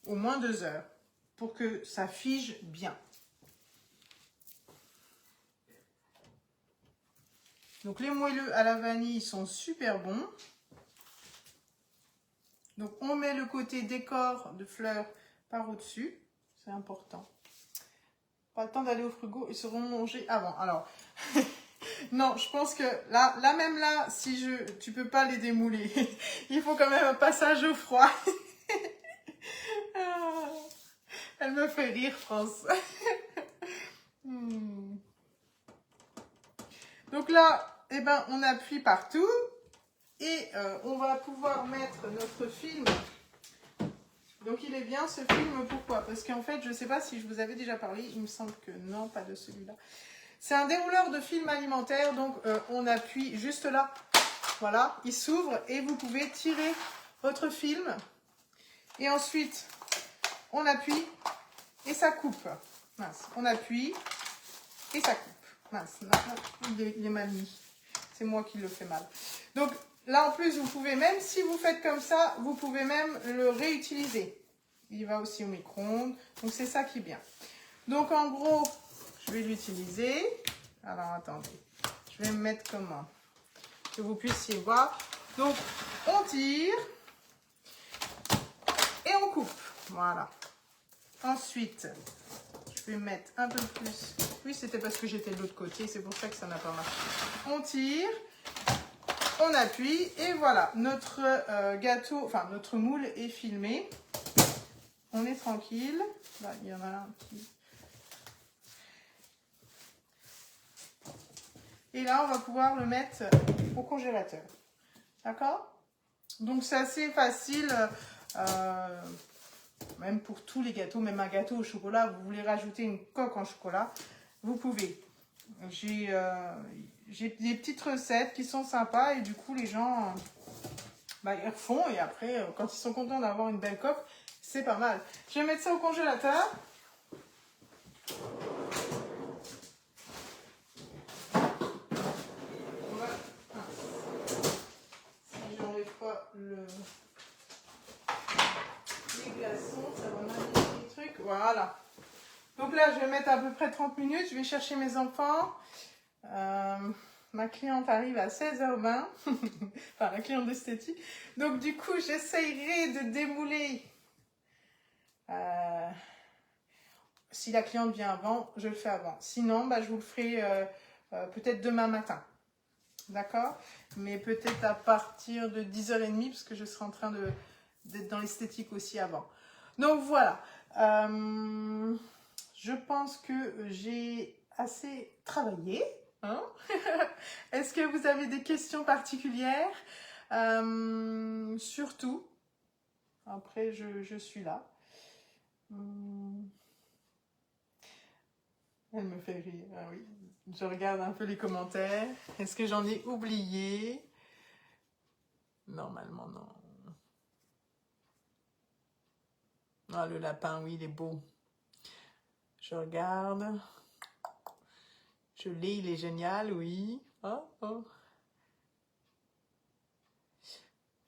au moins 2 heures pour que ça fige bien. Donc les moelleux à la vanille sont super bons. Donc on met le côté décor de fleurs par au-dessus, c'est important. Pas le temps d'aller au frigo, ils seront mangés avant. Alors, non, je pense que là même là, si tu peux pas les démouler. Il faut quand même un passage au froid. Elle me fait rire, France. Donc là, eh ben, on appuie partout et on va pouvoir mettre notre film. Donc il est bien ce film, pourquoi? Parce qu'en fait, je ne sais pas si je vous avais déjà parlé, il me semble que non, pas de celui-là. C'est un dérouleur de film alimentaire, donc on appuie juste là. Voilà, il s'ouvre et vous pouvez tirer votre film. Et ensuite, on appuie et ça coupe. Mince, on appuie et ça coupe. Mince, il est mal mis. C'est moi qui le fais mal. Donc là, en plus, vous pouvez, même si vous faites comme ça, vous pouvez même le réutiliser. Il va aussi au micro-ondes. Donc c'est ça qui est bien. Donc en gros, je vais l'utiliser. Alors attendez, je vais me mettre comment? Que vous puissiez voir. Donc on tire et on coupe. Voilà. Ensuite, je vais mettre un peu plus. Oui, c'était parce que j'étais de l'autre côté, c'est pour ça que ça n'a pas marché. On tire, on appuie et voilà, notre gâteau, enfin notre moule est filmé. On est tranquille. Là, il y en a un qui... Et là, on va pouvoir le mettre au congélateur. D'accord? Donc, c'est assez facile, même pour tous les gâteaux, même un gâteau au chocolat, vous voulez rajouter une coque en chocolat, vous pouvez. J'ai des petites recettes qui sont sympas et du coup, les gens, ils refont et après, quand ils sont contents d'avoir une belle coque, c'est pas mal. Je vais mettre ça au congélateur. Les glaçons, ça va m'amener des trucs. Voilà. Donc là, je vais mettre à peu près 30 minutes. Je vais chercher mes enfants. Ma cliente arrive à 16h20. Enfin, la cliente d'esthétique. Donc du coup, j'essayerai de démouler. Si la cliente vient avant, je le fais avant. Sinon, je vous le ferai peut-être demain matin. D'accord? Mais peut-être à partir de 10h30, parce que je serai en train d'être dans l'esthétique aussi avant. Donc voilà. Je pense que j'ai assez travaillé. Hein? Est-ce que vous avez des questions particulières? Surtout. Après, je suis là. Elle me fait rire, ah oui. Je regarde un peu les commentaires. Est-ce que j'en ai oublié? Normalement, non. Ah, le lapin, oui, il est beau. Je regarde. Je l'ai, il est génial, oui. Oh, oh.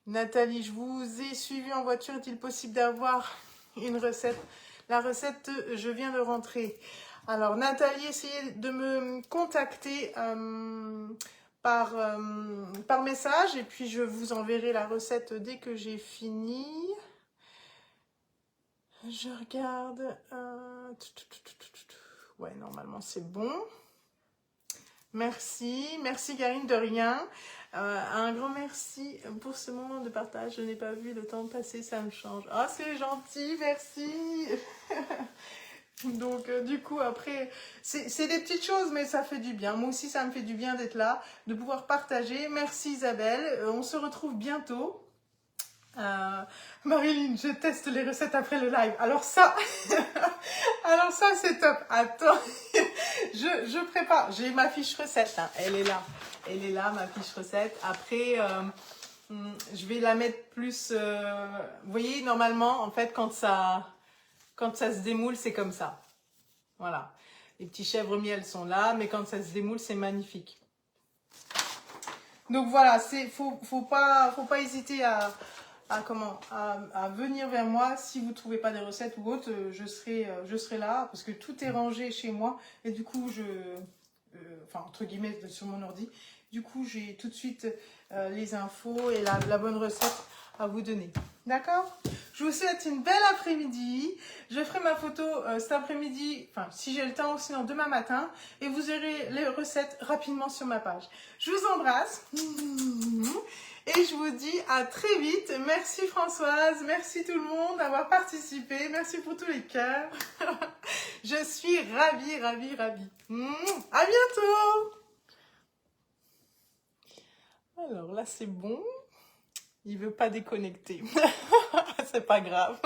Nathalie, je vous ai suivi en voiture. Est-il possible d'avoir une recette? La recette, je viens de rentrer. Alors, Nathalie, essayez de me contacter par message et puis je vous enverrai la recette dès que j'ai fini. Je regarde. Ouais, normalement, c'est bon. Merci. Merci, Karine, de rien. Un grand merci pour ce moment de partage. Je n'ai pas vu le temps passer, ça me change. Ah, c'est gentil, merci. Donc, du coup, après, c'est des petites choses, mais ça fait du bien. Moi aussi, ça me fait du bien d'être là, de pouvoir partager. Merci Isabelle. On se retrouve bientôt. Marilyn, je teste les recettes après le live. Alors ça, alors ça c'est top. Attends, je prépare. J'ai ma fiche recette. Hein. Elle est là. Elle est là, ma fiche recette. Après, je vais la mettre plus... vous voyez, normalement, en fait, quand ça se démoule, c'est comme ça. Voilà. Les petits chèvres miel sont là, mais quand ça se démoule, c'est magnifique. Donc voilà, faut pas hésiter à venir vers moi si vous ne trouvez pas des recettes ou autres. Je serai là parce que tout est rangé chez moi et du coup, enfin, entre guillemets, sur mon ordi. Du coup, j'ai tout de suite les infos et la bonne recette à vous donner. D'accord? Je vous souhaite une belle après-midi. Je ferai ma photo cet après-midi, enfin, si j'ai le temps, sinon demain matin. Et vous aurez les recettes rapidement sur ma page. Je vous embrasse. Et je vous dis à très vite. Merci Françoise, merci tout le monde d'avoir participé. Merci pour tous les cœurs. Je suis ravie, ravie, ravie. À bientôt. Alors là, c'est bon. Il veut pas déconnecter. C'est pas grave.